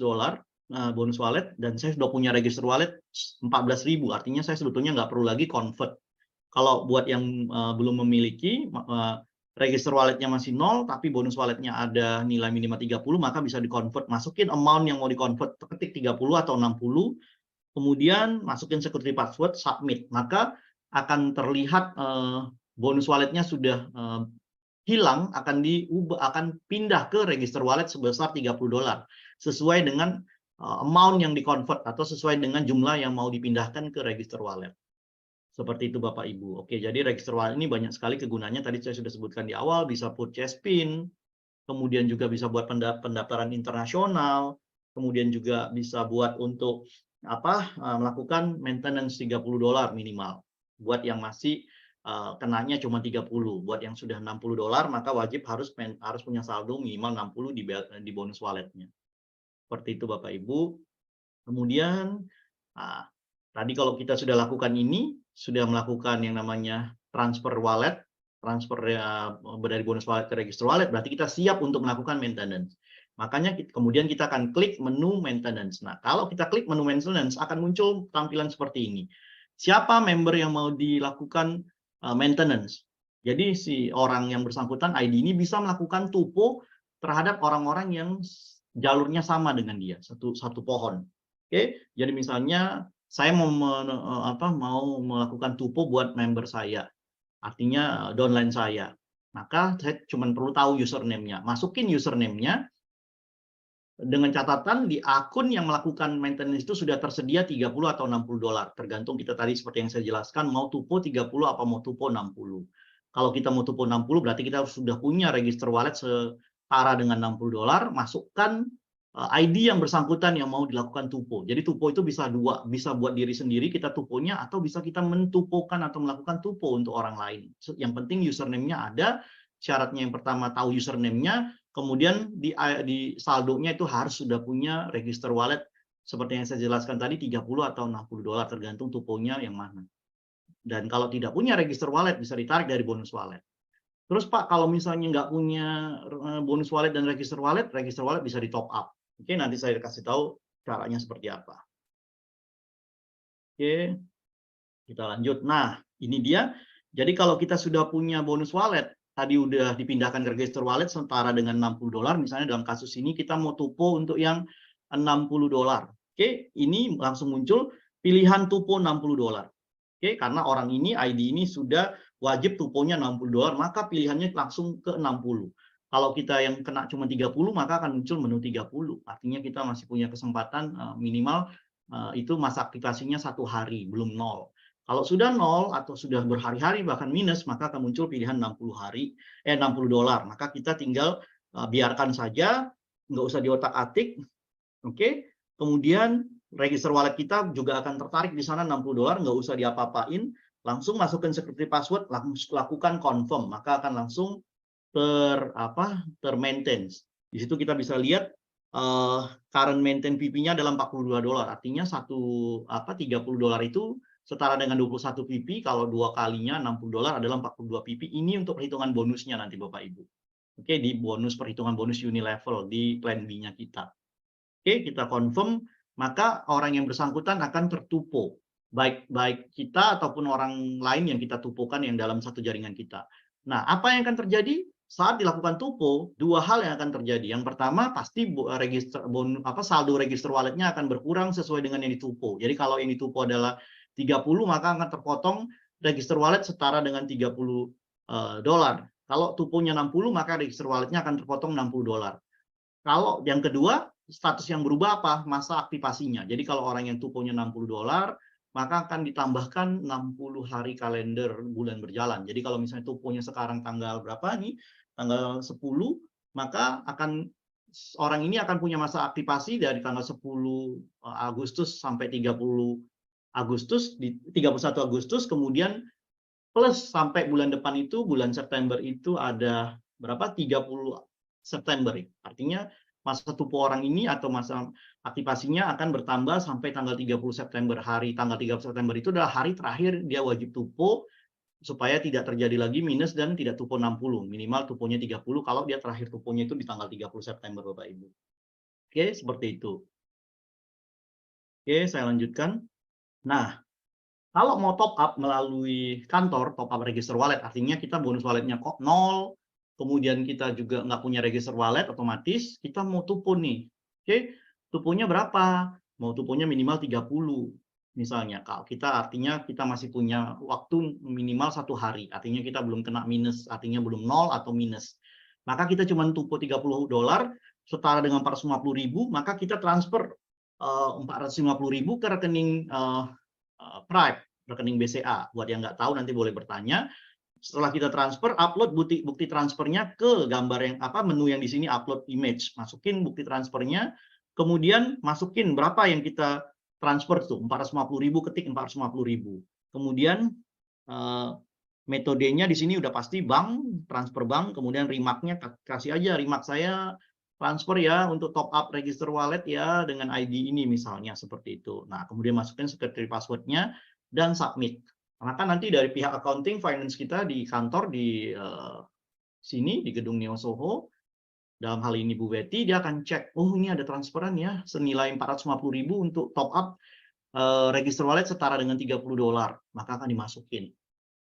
bonus wallet, dan saya sudah punya register wallet 14.000, artinya saya sebetulnya nggak perlu lagi convert. Kalau buat yang belum memiliki, register walletnya masih 0, tapi bonus walletnya ada nilai minimal 30, maka bisa di-convert. Masukin amount yang mau di-convert, ketik 30 atau 60, kemudian masukin security password, submit. Maka akan terlihat bonus walletnya sudah hilang, akan pindah ke register wallet sebesar $30 sesuai dengan amount yang di-convert atau sesuai dengan jumlah yang mau dipindahkan ke register wallet. Seperti itu Bapak Ibu. Oke, jadi register wallet ini banyak sekali kegunaannya. Tadi saya sudah sebutkan di awal, bisa purchase pin, kemudian juga bisa buat pendaftaran internasional, kemudian juga bisa buat untuk melakukan maintenance $30 minimal. Buat yang masih kenanya cuma 30, buat yang sudah $60 maka wajib harus punya saldo minimal 60 di bonus walletnya. Seperti itu Bapak Ibu. Kemudian tadi kalau kita sudah lakukan ini, sudah melakukan yang namanya transfer wallet, transfer dari bonus wallet ke register wallet, berarti kita siap untuk melakukan maintenance. Makanya kemudian kita akan klik menu maintenance. Nah, kalau kita klik menu maintenance akan muncul tampilan seperti ini. Siapa member yang mau dilakukan maintenance? Jadi si orang yang bersangkutan ID ini bisa melakukan tupo terhadap orang-orang yang jalurnya sama dengan dia, satu pohon. Oke, jadi misalnya saya mau melakukan tupo buat member saya, artinya downline saya. Maka saya cuma perlu tahu username-nya. Masukin username-nya, dengan catatan di akun yang melakukan maintenance itu sudah tersedia $30 atau $60. Tergantung kita tadi seperti yang saya jelaskan, mau tupo 30 apa mau tupo 60. Kalau kita mau tupo 60, berarti kita sudah punya register wallet setara dengan $60, masukkan ID yang bersangkutan yang mau dilakukan tupo. Jadi tupo itu bisa bisa buat diri sendiri kita tuponya, atau bisa kita mentupokan atau melakukan tupo untuk orang lain. Yang penting username-nya ada. Syaratnya yang pertama tahu username-nya, kemudian di saldonya itu harus sudah punya register wallet seperti yang saya jelaskan tadi, 30 atau $60, tergantung tuponya yang mana. Dan kalau tidak punya register wallet bisa ditarik dari bonus wallet. Terus Pak, kalau misalnya nggak punya bonus wallet dan register wallet bisa di top up. Oke, nanti saya kasih tahu caranya seperti apa. Oke, kita lanjut. Nah, ini dia. Jadi kalau kita sudah punya bonus wallet, tadi udah dipindahkan ke register wallet setara dengan $60, misalnya dalam kasus ini kita mau tupo untuk yang $60. Oke, ini langsung muncul pilihan tupo $60. Oke, karena orang ini, ID ini sudah wajib tuponya $60, maka pilihannya langsung ke 60. Kalau kita yang kena cuma 30, maka akan muncul menu 30. Artinya kita masih punya kesempatan minimal itu masa aktivasinya 1 hari, belum 0. Kalau sudah 0 atau sudah berhari-hari bahkan minus, maka akan muncul pilihan $60. Maka kita tinggal biarkan saja, nggak usah diotak-atik. Oke, kemudian register wallet kita juga akan tertarik di sana $60, nggak usah diapa-apain, langsung masukkan security password, lakukan confirm, maka akan langsung ter-maintain. Di situ kita bisa lihat current maintain PP-nya adalah $42. Artinya $30 itu setara dengan 21 PP, kalau 2 kalinya $60 adalah 42 PP. Ini untuk perhitungan bonusnya nanti Bapak Ibu. Oke, di perhitungan bonus unilevel di plan B-nya kita. Oke, kita confirm, maka orang yang bersangkutan akan tertupo. Baik kita ataupun orang lain yang kita tupokan yang dalam satu jaringan kita. Nah, apa yang akan terjadi saat dilakukan tupo? 2 hal yang akan terjadi. Yang pertama, pasti saldo register walletnya akan berkurang sesuai dengan yang ditupo. Jadi kalau yang ditupo adalah 30, maka akan terpotong register wallet setara dengan $30. Kalau tuponya 60, maka register walletnya akan terpotong $60. Kalau yang kedua, status yang berubah apa? Masa aktivasinya. Jadi kalau orang yang tuponya $60, maka akan ditambahkan 60 hari kalender bulan berjalan. Jadi kalau misalnya tuponya sekarang tanggal berapa nih? Tanggal 10, maka orang ini akan punya masa aktivasi dari tanggal 10 Agustus sampai 31 Agustus, kemudian plus sampai bulan depan itu, bulan September itu ada berapa? 30 September. Artinya masa tupo orang ini atau masa aktivasinya akan bertambah sampai tanggal 30 September. Tanggal 30 September itu adalah hari terakhir dia wajib tupo supaya tidak terjadi lagi minus dan tidak tupo 60. Minimal tuponya 30 kalau dia terakhir tuponya itu di tanggal 30 September Bapak Ibu. Oke, seperti itu. Oke, saya lanjutkan. Nah, kalau mau top up melalui kantor, top up register wallet, artinya kita bonus walletnya kok 0, kemudian kita juga nggak punya register wallet, otomatis kita mau tupo nih. Oke, tuponya berapa? Mau tuponya minimal 30. Misalnya, kalau artinya kita masih punya waktu minimal 1 hari. Artinya kita belum kena minus, artinya belum 0 atau minus. Maka kita cuma tupo $30, setara dengan 450.000, maka kita transfer 450.000 ke rekening Prime, rekening BCA. Buat yang nggak tahu nanti boleh bertanya. Setelah kita transfer, upload bukti transfernya ke gambar yang menu yang di sini upload image. Masukin bukti transfernya, kemudian masukin berapa yang kita transfer tuh, 450.000, ketik 450.000. Kemudian metodenya di sini udah pasti bank, transfer bank, kemudian remark-nya kasih aja, remark saya transfer ya untuk top up register wallet ya dengan ID ini misalnya seperti itu. Nah, kemudian masukin security password-nya dan submit. Maka nanti dari pihak accounting finance kita di kantor di sini di gedung Neo Soho, dalam hal ini Bu Betty, dia akan cek, oh ini ada transferan ya senilai 450.000 untuk top up register wallet setara dengan $30, maka akan dimasukin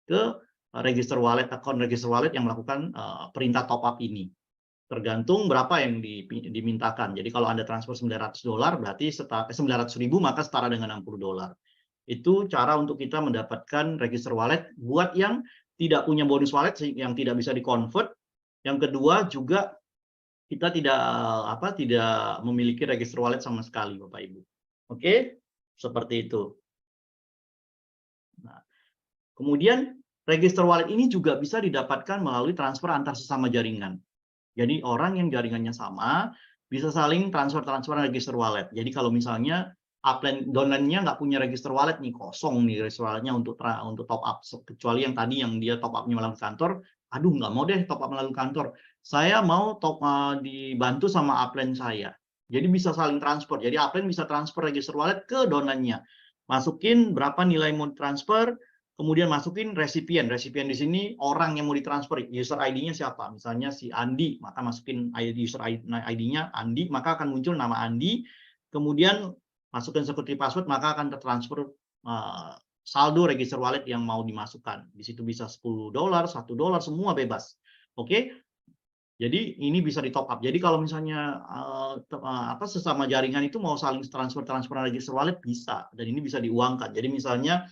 ke register wallet, account register wallet yang melakukan perintah top up ini. Tergantung berapa yang dimintakan. Jadi kalau Anda transfer $900 berarti 900.000 maka setara dengan $60. Itu cara untuk kita mendapatkan register wallet buat yang tidak punya bonus wallet yang tidak bisa di-convert. Yang kedua juga kita tidak memiliki register wallet sama sekali Bapak Ibu. Oke, seperti itu. Nah, kemudian register wallet ini juga bisa didapatkan melalui transfer antar sesama jaringan. Jadi orang yang jaringannya sama bisa saling transfer register wallet. Jadi kalau misalnya upline downline-nya nggak punya register wallet nih, kosong nih register wallet-nya untuk top up, kecuali yang tadi yang dia top up-nya melalui kantor, aduh nggak mau deh top up melalui kantor, saya mau dibantu sama upline saya. Jadi bisa saling transfer. Jadi upline bisa transfer register wallet ke downline-nya. Masukin berapa nilai mau transfer, kemudian masukin resipien. Resipien di sini orang yang mau ditransfer, user ID-nya siapa? Misalnya si Andi, maka masukin user ID-nya Andi, maka akan muncul nama Andi. Kemudian masukin security password, maka akan tertransfer saldo register wallet yang mau dimasukkan. Di situ bisa $10, $1, semua bebas. Oke? Jadi ini bisa di top up. Jadi kalau misalnya sesama jaringan itu mau saling transfer register wallet bisa, dan ini bisa diuangkan. Jadi misalnya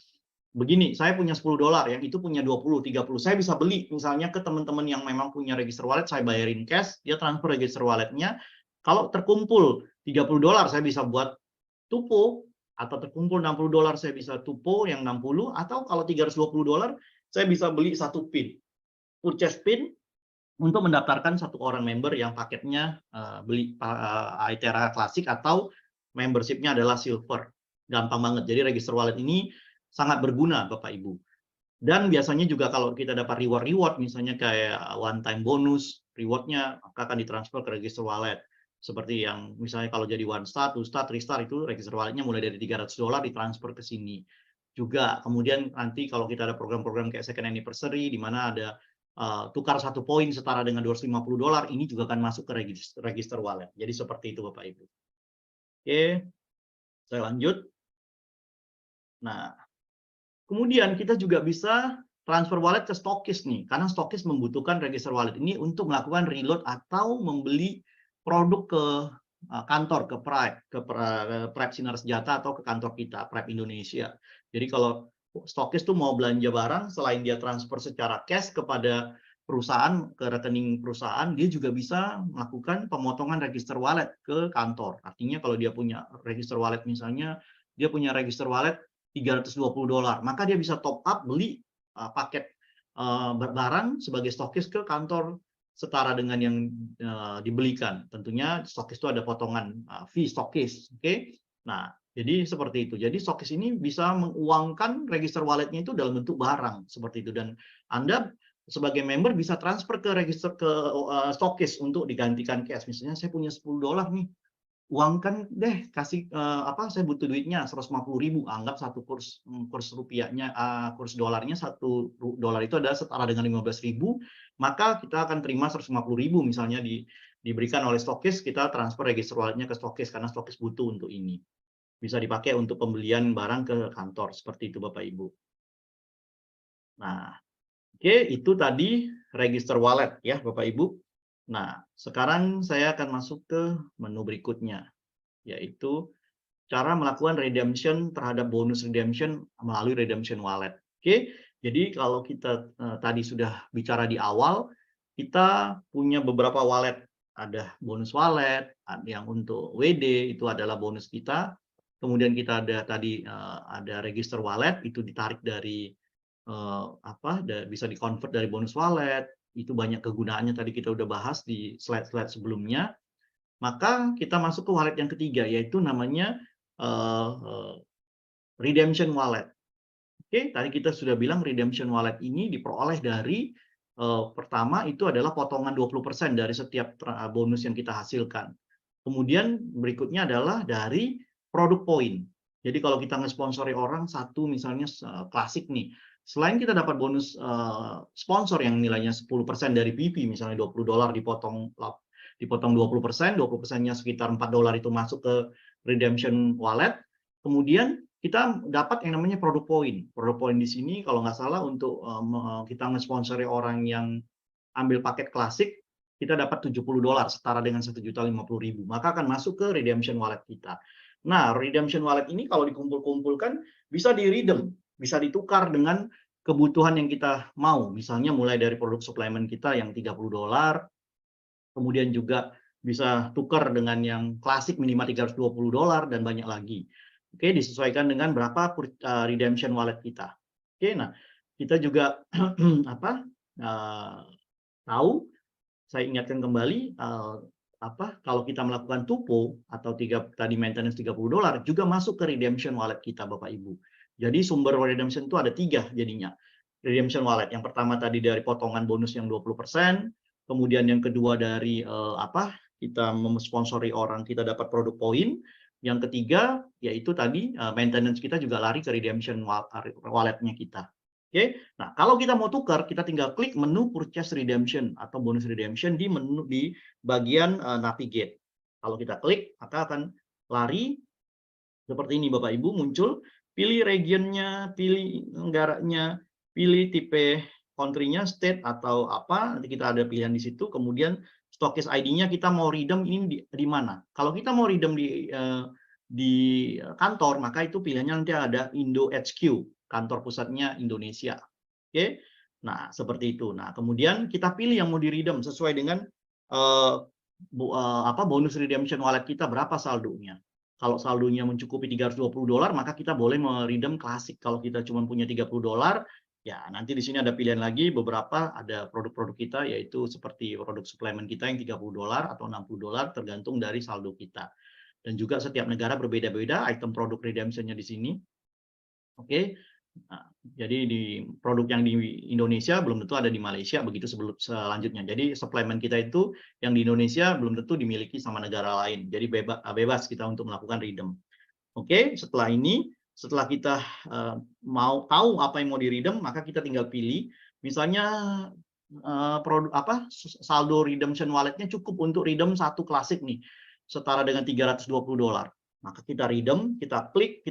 begini, saya punya $10, yang itu punya 20, 30. Saya bisa beli misalnya ke teman-teman yang memang punya register wallet, saya bayarin cash, dia transfer register walletnya. Kalau terkumpul $30, saya bisa buat tupo, atau terkumpul $60, saya bisa tupo yang 60, atau kalau $320, saya bisa beli satu pin, purchase pin, untuk mendaftarkan satu orang member yang paketnya beli iTera Classic atau membership-nya adalah Silver. Gampang banget. Jadi register wallet ini sangat berguna, Bapak Ibu. Dan biasanya juga kalau kita dapat reward, misalnya kayak one time bonus, reward-nya akan ditransfer ke register wallet. Seperti yang misalnya kalau jadi one star, two star, three star, itu register wallet-nya mulai dari $300 ditransfer ke sini. Juga kemudian nanti kalau kita ada program-program kayak second anniversary, di mana ada tukar 1 poin setara dengan $250, ini juga akan masuk ke register wallet. Jadi seperti itu Bapak Ibu. Oke, saya lanjut. Nah, kemudian kita juga bisa transfer wallet ke stokis nih, karena stokis membutuhkan register wallet ini untuk melakukan reload atau membeli produk ke kantor, ke Prep Sinar Senjata atau ke kantor kita, Prep Indonesia. Jadi kalau stokis tuh mau belanja barang, selain dia transfer secara cash kepada perusahaan, ke rekening perusahaan, dia juga bisa melakukan pemotongan register wallet ke kantor. Artinya kalau dia punya register wallet misalnya, dia punya register wallet $320, maka dia bisa top up beli paket barang sebagai stokis ke kantor setara dengan yang dibelikan. Tentunya stokis itu ada potongan fee stokis. Oke? Nah, jadi seperti itu. Jadi stokis ini bisa menguangkan register walletnya itu dalam bentuk barang seperti itu, dan Anda sebagai member bisa transfer ke register stokis untuk digantikan cash. Misalnya saya punya $10 nih, uangkan deh, kasih saya butuh duitnya 150.000, anggap satu kurs rupiahnya, kurs dolarnya $1 itu adalah setara dengan 15.000, maka kita akan terima 150.000 misalnya diberikan oleh stokis, kita transfer register walletnya ke stokis karena stokis butuh untuk ini. Bisa dipakai untuk pembelian barang ke kantor, seperti itu Bapak Ibu. Nah, oke, itu tadi register wallet ya Bapak Ibu. Nah, sekarang saya akan masuk ke menu berikutnya, yaitu cara melakukan redemption terhadap bonus redemption melalui redemption wallet. Oke, jadi kalau kita tadi sudah bicara di awal, kita punya beberapa wallet. Ada bonus wallet, ada yang untuk WD, itu adalah bonus kita. Kemudian kita ada tadi ada register wallet, itu ditarik dari bisa di-convert dari bonus wallet. Itu banyak kegunaannya, tadi kita udah bahas di slide-slide sebelumnya. Maka kita masuk ke wallet yang ketiga, yaitu namanya redemption wallet. Oke, tadi kita sudah bilang redemption wallet ini diperoleh dari pertama itu adalah potongan 20% dari setiap bonus yang kita hasilkan. Kemudian berikutnya adalah dari produk poin. Jadi kalau kita nge-sponsori orang satu misalnya klasik nih, selain kita dapat bonus sponsor yang nilainya 10% dari PP, misalnya $20 dipotong 20%, 20%-nya sekitar $4 itu masuk ke redemption wallet. Kemudian kita dapat yang namanya produk poin. Produk poin di sini kalau nggak salah untuk kita nge-sponsori orang yang ambil paket klasik, kita dapat $70 setara dengan 1.050.000. Maka akan masuk ke redemption wallet kita. Nah, redemption wallet ini kalau dikumpul-kumpulkan bisa di-redeem, bisa ditukar dengan kebutuhan yang kita mau. Misalnya mulai dari produk suplemen kita yang $30, kemudian juga bisa tukar dengan yang klasik minimal $320 dan banyak lagi. Oke, disesuaikan dengan berapa redemption wallet kita. Oke, nah kita juga tahu, saya ingatkan kembali, kalau kita melakukan tupo atau tadi maintenance $30 juga masuk ke redemption wallet kita Bapak Ibu. Jadi sumber redemption itu ada 3 jadinya. Redemption wallet yang pertama tadi dari potongan bonus yang 20%, kemudian yang kedua dari kita memsponsori orang, kita dapat produk poin. Yang ketiga yaitu tadi maintenance kita juga lari ke redemption walletnya kita. Oke, nah kalau kita mau tukar, kita tinggal klik menu purchase redemption atau bonus redemption di menu di bagian navigate. Kalau kita klik, maka akan lari seperti ini Bapak Ibu, muncul, pilih regionnya, pilih negaranya, pilih tipe country-nya, state atau apa, nanti kita ada pilihan di situ, kemudian stokis ID-nya kita mau redeem ini di mana. Kalau kita mau redeem di kantor, maka itu pilihannya nanti ada Indo HQ, kantor pusatnya Indonesia. Oke, nah seperti itu. Nah kemudian kita pilih yang mau di redeem sesuai dengan bonus redemption wallet kita berapa saldonya. Kalau saldonya mencukupi $320, maka kita boleh meredeem klasik. Kalau kita cuma punya $30, ya nanti di sini ada pilihan lagi beberapa, ada produk-produk kita yaitu seperti produk suplemen kita yang $30 atau $60 tergantung dari saldo kita. Dan juga setiap negara berbeda-beda item produk redemption-nya di sini. Oke. Nah, jadi di produk yang di Indonesia belum tentu ada di Malaysia, begitu selanjutnya. Jadi suplemen kita itu yang di Indonesia belum tentu dimiliki sama negara lain. Jadi bebas kita untuk melakukan redeem. Oke, setelah kita mau tahu apa yang mau di redeem, maka kita tinggal pilih. Misalnya saldo redemption walletnya cukup untuk redeem satu klasik nih, setara dengan $320. Maka kita redeem, kita klik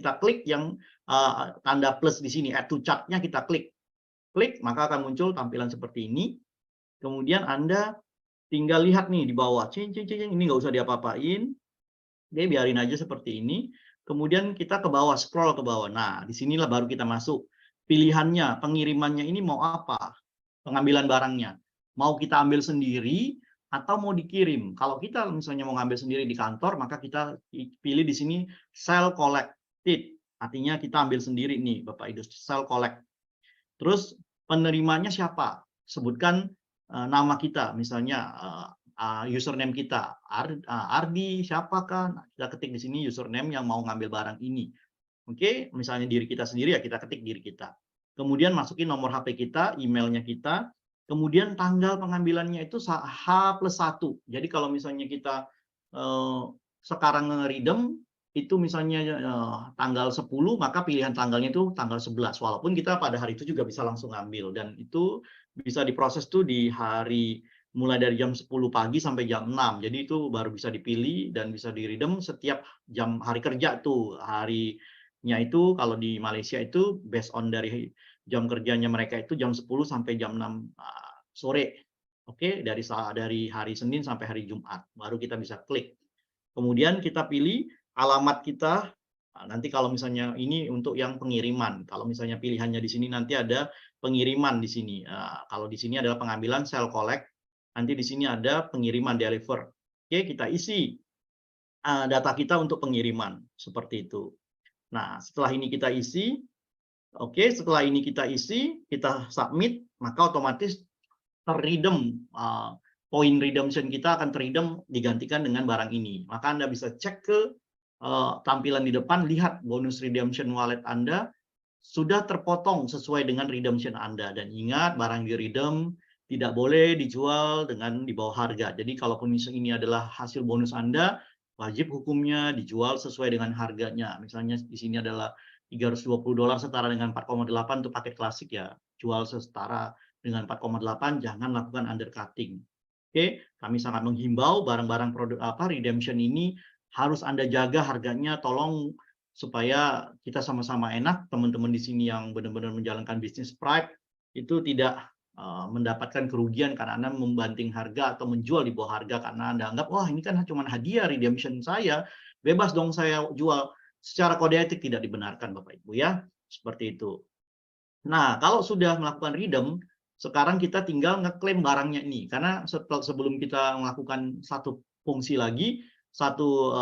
yang tanda plus di sini, add to chart-nya kita klik, maka akan muncul tampilan seperti ini. Kemudian Anda tinggal lihat nih di bawah, ini nggak usah diapa-apain, oke, biarin aja seperti ini. Kemudian kita ke bawah, scroll ke bawah. Nah, disinilah baru kita masuk. Pilihannya, pengirimannya ini mau apa? Pengambilan barangnya. Mau kita ambil sendiri atau mau dikirim. Kalau kita misalnya mau ngambil sendiri di kantor, maka kita pilih di sini sell collected. Artinya kita ambil sendiri nih, Bapak Ibu, sell collect. Terus penerimanya siapa? Sebutkan nama kita, misalnya username kita, Ardi, siapakah? Nah, kita ketik di sini username yang mau ngambil barang ini. Oke, misalnya diri kita sendiri ya kita ketik diri kita. Kemudian masukin nomor HP kita, emailnya kita. Kemudian tanggal pengambilannya itu H+1. Jadi kalau misalnya kita sekarang nge-redeem, itu misalnya tanggal 10, maka pilihan tanggalnya itu tanggal 11. Walaupun kita pada hari itu juga bisa langsung ambil. Dan itu bisa diproses tuh di hari mulai dari jam 10 pagi sampai jam 6. Jadi itu baru bisa dipilih dan bisa di-redeem setiap jam hari kerja tuh. Harinya itu kalau di Malaysia itu based on dari jam kerjanya mereka itu jam 10 sampai jam 6 sore. Oke, dari hari Senin sampai hari Jumat. Baru kita bisa klik. Kemudian kita pilih alamat kita. Nanti kalau misalnya ini untuk yang pengiriman. Kalau misalnya pilihannya di sini nanti ada pengiriman di sini. Kalau di sini adalah pengambilan sell collect. Nanti di sini ada pengiriman deliver. Oke, kita isi data kita untuk pengiriman. Seperti itu. Nah, setelah ini kita isi, kita submit, maka otomatis terredeem, poin redemption kita akan terredeem digantikan dengan barang ini. Maka Anda bisa cek ke tampilan di depan, lihat bonus redemption wallet Anda sudah terpotong sesuai dengan redemption Anda. Dan ingat, barang di redeem tidak boleh dijual dengan di bawah harga. Jadi kalaupun ini adalah hasil bonus Anda, wajib hukumnya dijual sesuai dengan harganya. Misalnya di sini adalah $320 setara dengan 4,8 untuk paket klasik ya. Jual setara dengan 4,8, jangan lakukan undercutting. Oke, kami sangat menghimbau barang-barang produk redemption ini harus Anda jaga harganya, tolong supaya kita sama-sama enak. Teman-teman di sini yang benar-benar menjalankan bisnis pride itu tidak mendapatkan kerugian karena Anda membanting harga atau menjual di bawah harga karena Anda anggap, wah ini kan cuma hadiah redemption saya, bebas dong saya jual. Secara kode etik tidak dibenarkan Bapak Ibu ya, seperti itu. Nah, kalau sudah melakukan redeem, sekarang kita tinggal ngeklaim barangnya ini. Karena sebelum kita melakukan satu fungsi lagi, satu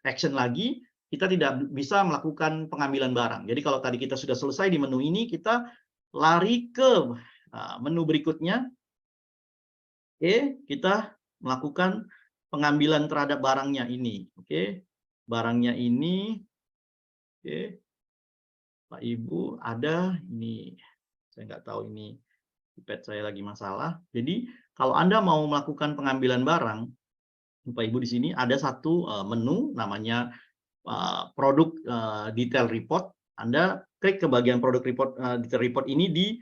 action lagi, kita tidak bisa melakukan pengambilan barang. Jadi kalau tadi kita sudah selesai di menu ini, kita lari ke menu berikutnya. Oke, kita melakukan pengambilan terhadap barangnya ini. Oke, barangnya ini. Oke, Pak Ibu ada ini, saya nggak tahu ini iPad saya lagi masalah. Jadi kalau Anda mau melakukan pengambilan barang, Bapak Ibu di sini ada satu menu namanya produk detail report. Anda klik ke bagian produk report, detail report ini di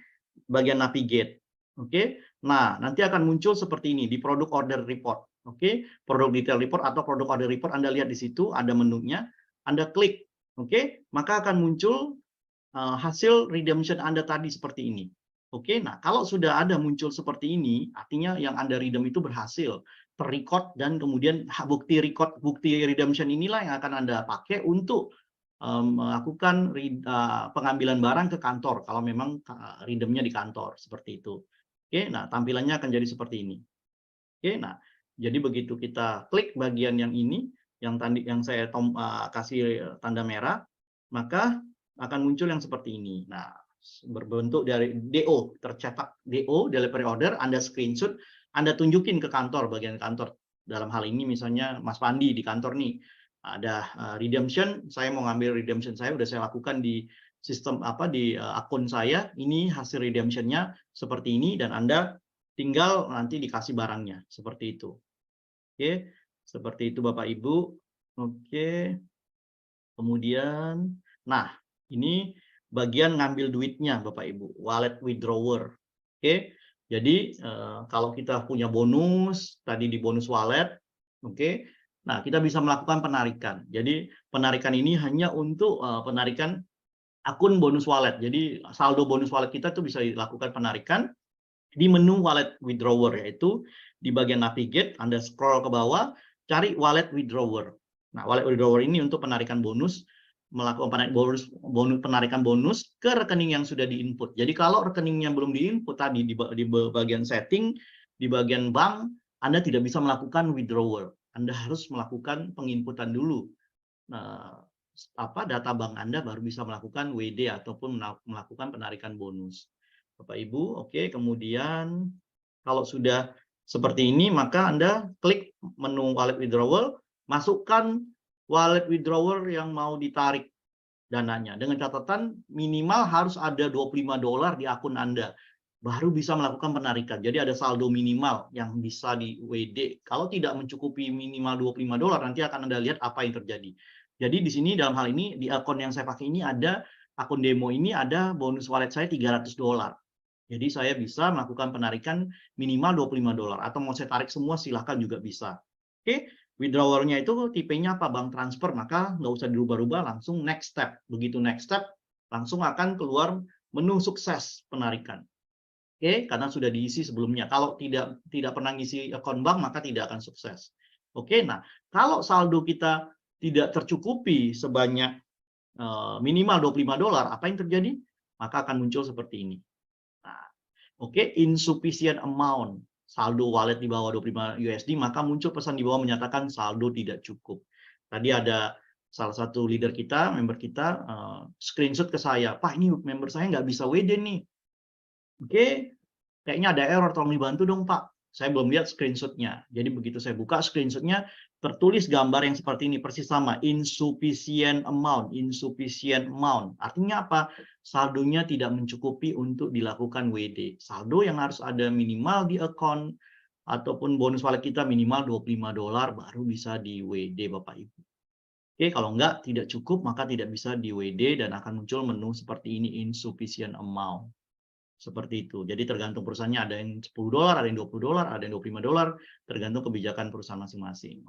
bagian navigate. Oke. Nah, nanti akan muncul seperti ini di produk order report. Oke, produk detail report atau produk order report Anda lihat di situ ada menunya, Anda klik. Oke, maka akan muncul hasil redemption Anda tadi seperti ini. Oke, nah kalau sudah ada muncul seperti ini, artinya yang Anda redeem itu berhasil terrecord dan kemudian bukti redemption inilah yang akan Anda pakai untuk melakukan pengambilan barang ke kantor kalau memang redeemnya di kantor seperti itu. Oke, nah tampilannya akan jadi seperti ini. Oke, nah jadi begitu kita klik bagian yang ini, yang tadi yang saya kasih tanda merah, maka akan muncul yang seperti ini. Nah, berbentuk dari DO, tercetak DO, delivery order, Anda screenshot, Anda tunjukin ke kantor, bagian kantor. Dalam hal ini misalnya Mas Pandi di kantor nih, ada redemption, saya mau ngambil redemption saya, udah saya lakukan di sistem di akun saya, ini hasil redemption-nya seperti ini, dan Anda tinggal nanti dikasih barangnya, seperti itu. Oke, seperti itu Bapak Ibu. Oke, kemudian, nah ini bagian ngambil duitnya Bapak Ibu, wallet withdrawer. Oke, jadi kalau kita punya bonus, tadi di bonus wallet, oke, nah kita bisa melakukan penarikan. Jadi penarikan ini hanya untuk penarikan akun bonus wallet. Jadi saldo bonus wallet kita tuh bisa dilakukan penarikan di menu wallet withdrawer, yaitu di bagian navigate, Anda scroll ke bawah, cari wallet withdrawer. Nah, wallet withdrawer ini untuk penarikan bonus, melakukan penarikan bonus ke rekening yang sudah diinput. Jadi kalau rekeningnya belum diinput tadi di bagian setting, di bagian bank, Anda tidak bisa melakukan withdrawal. Anda harus melakukan penginputan dulu. Nah, data bank Anda baru bisa melakukan WD ataupun melakukan penarikan bonus. Bapak Ibu, oke. Kemudian kalau sudah seperti ini, maka Anda klik menu wallet withdrawal, masukkan wallet withdrawal yang mau ditarik dananya. Dengan catatan minimal harus ada $25 di akun Anda. Baru bisa melakukan penarikan. Jadi ada saldo minimal yang bisa di WD. Kalau tidak mencukupi minimal $25, nanti akan Anda lihat apa yang terjadi. Jadi di sini dalam hal ini, di akun yang saya pakai ini ada, akun demo ini ada bonus wallet saya $300. Jadi saya bisa melakukan penarikan minimal $25 atau mau saya tarik semua silahkan juga bisa. Oke, withdrawal-nya itu tipenya apa? Bank transfer, maka nggak usah dirubah-rubah, langsung next step. Begitu next step, langsung akan keluar menu sukses penarikan. Oke, karena sudah diisi sebelumnya. Kalau tidak pernah ngisi akun bank, maka tidak akan sukses. Oke, nah kalau saldo kita tidak tercukupi sebanyak minimal $25, apa yang terjadi? Maka akan muncul seperti ini. Nah, oke, insufficient amount, saldo wallet di bawah 25 USD, maka muncul pesan di bawah menyatakan saldo tidak cukup. Tadi ada salah satu leader kita, member kita, screenshot ke saya, Pak ini member saya nggak bisa WD nih. Oke, kayaknya ada error, tolong dibantu dong Pak. Saya belum lihat screenshot-nya. Jadi begitu saya buka screenshot-nya, tertulis gambar yang seperti ini, persis sama, insufficient amount. Artinya apa? Saldonya tidak mencukupi untuk dilakukan WD. Saldo yang harus ada minimal di account ataupun bonus wallet kita minimal $25 baru bisa di WD Bapak Ibu. Oke, kalau enggak tidak cukup maka tidak bisa di WD dan akan muncul menu seperti ini, insufficient amount. Seperti itu. Jadi tergantung perusahaannya, ada yang $10, ada yang $20, ada yang $25, tergantung kebijakan perusahaan masing-masing.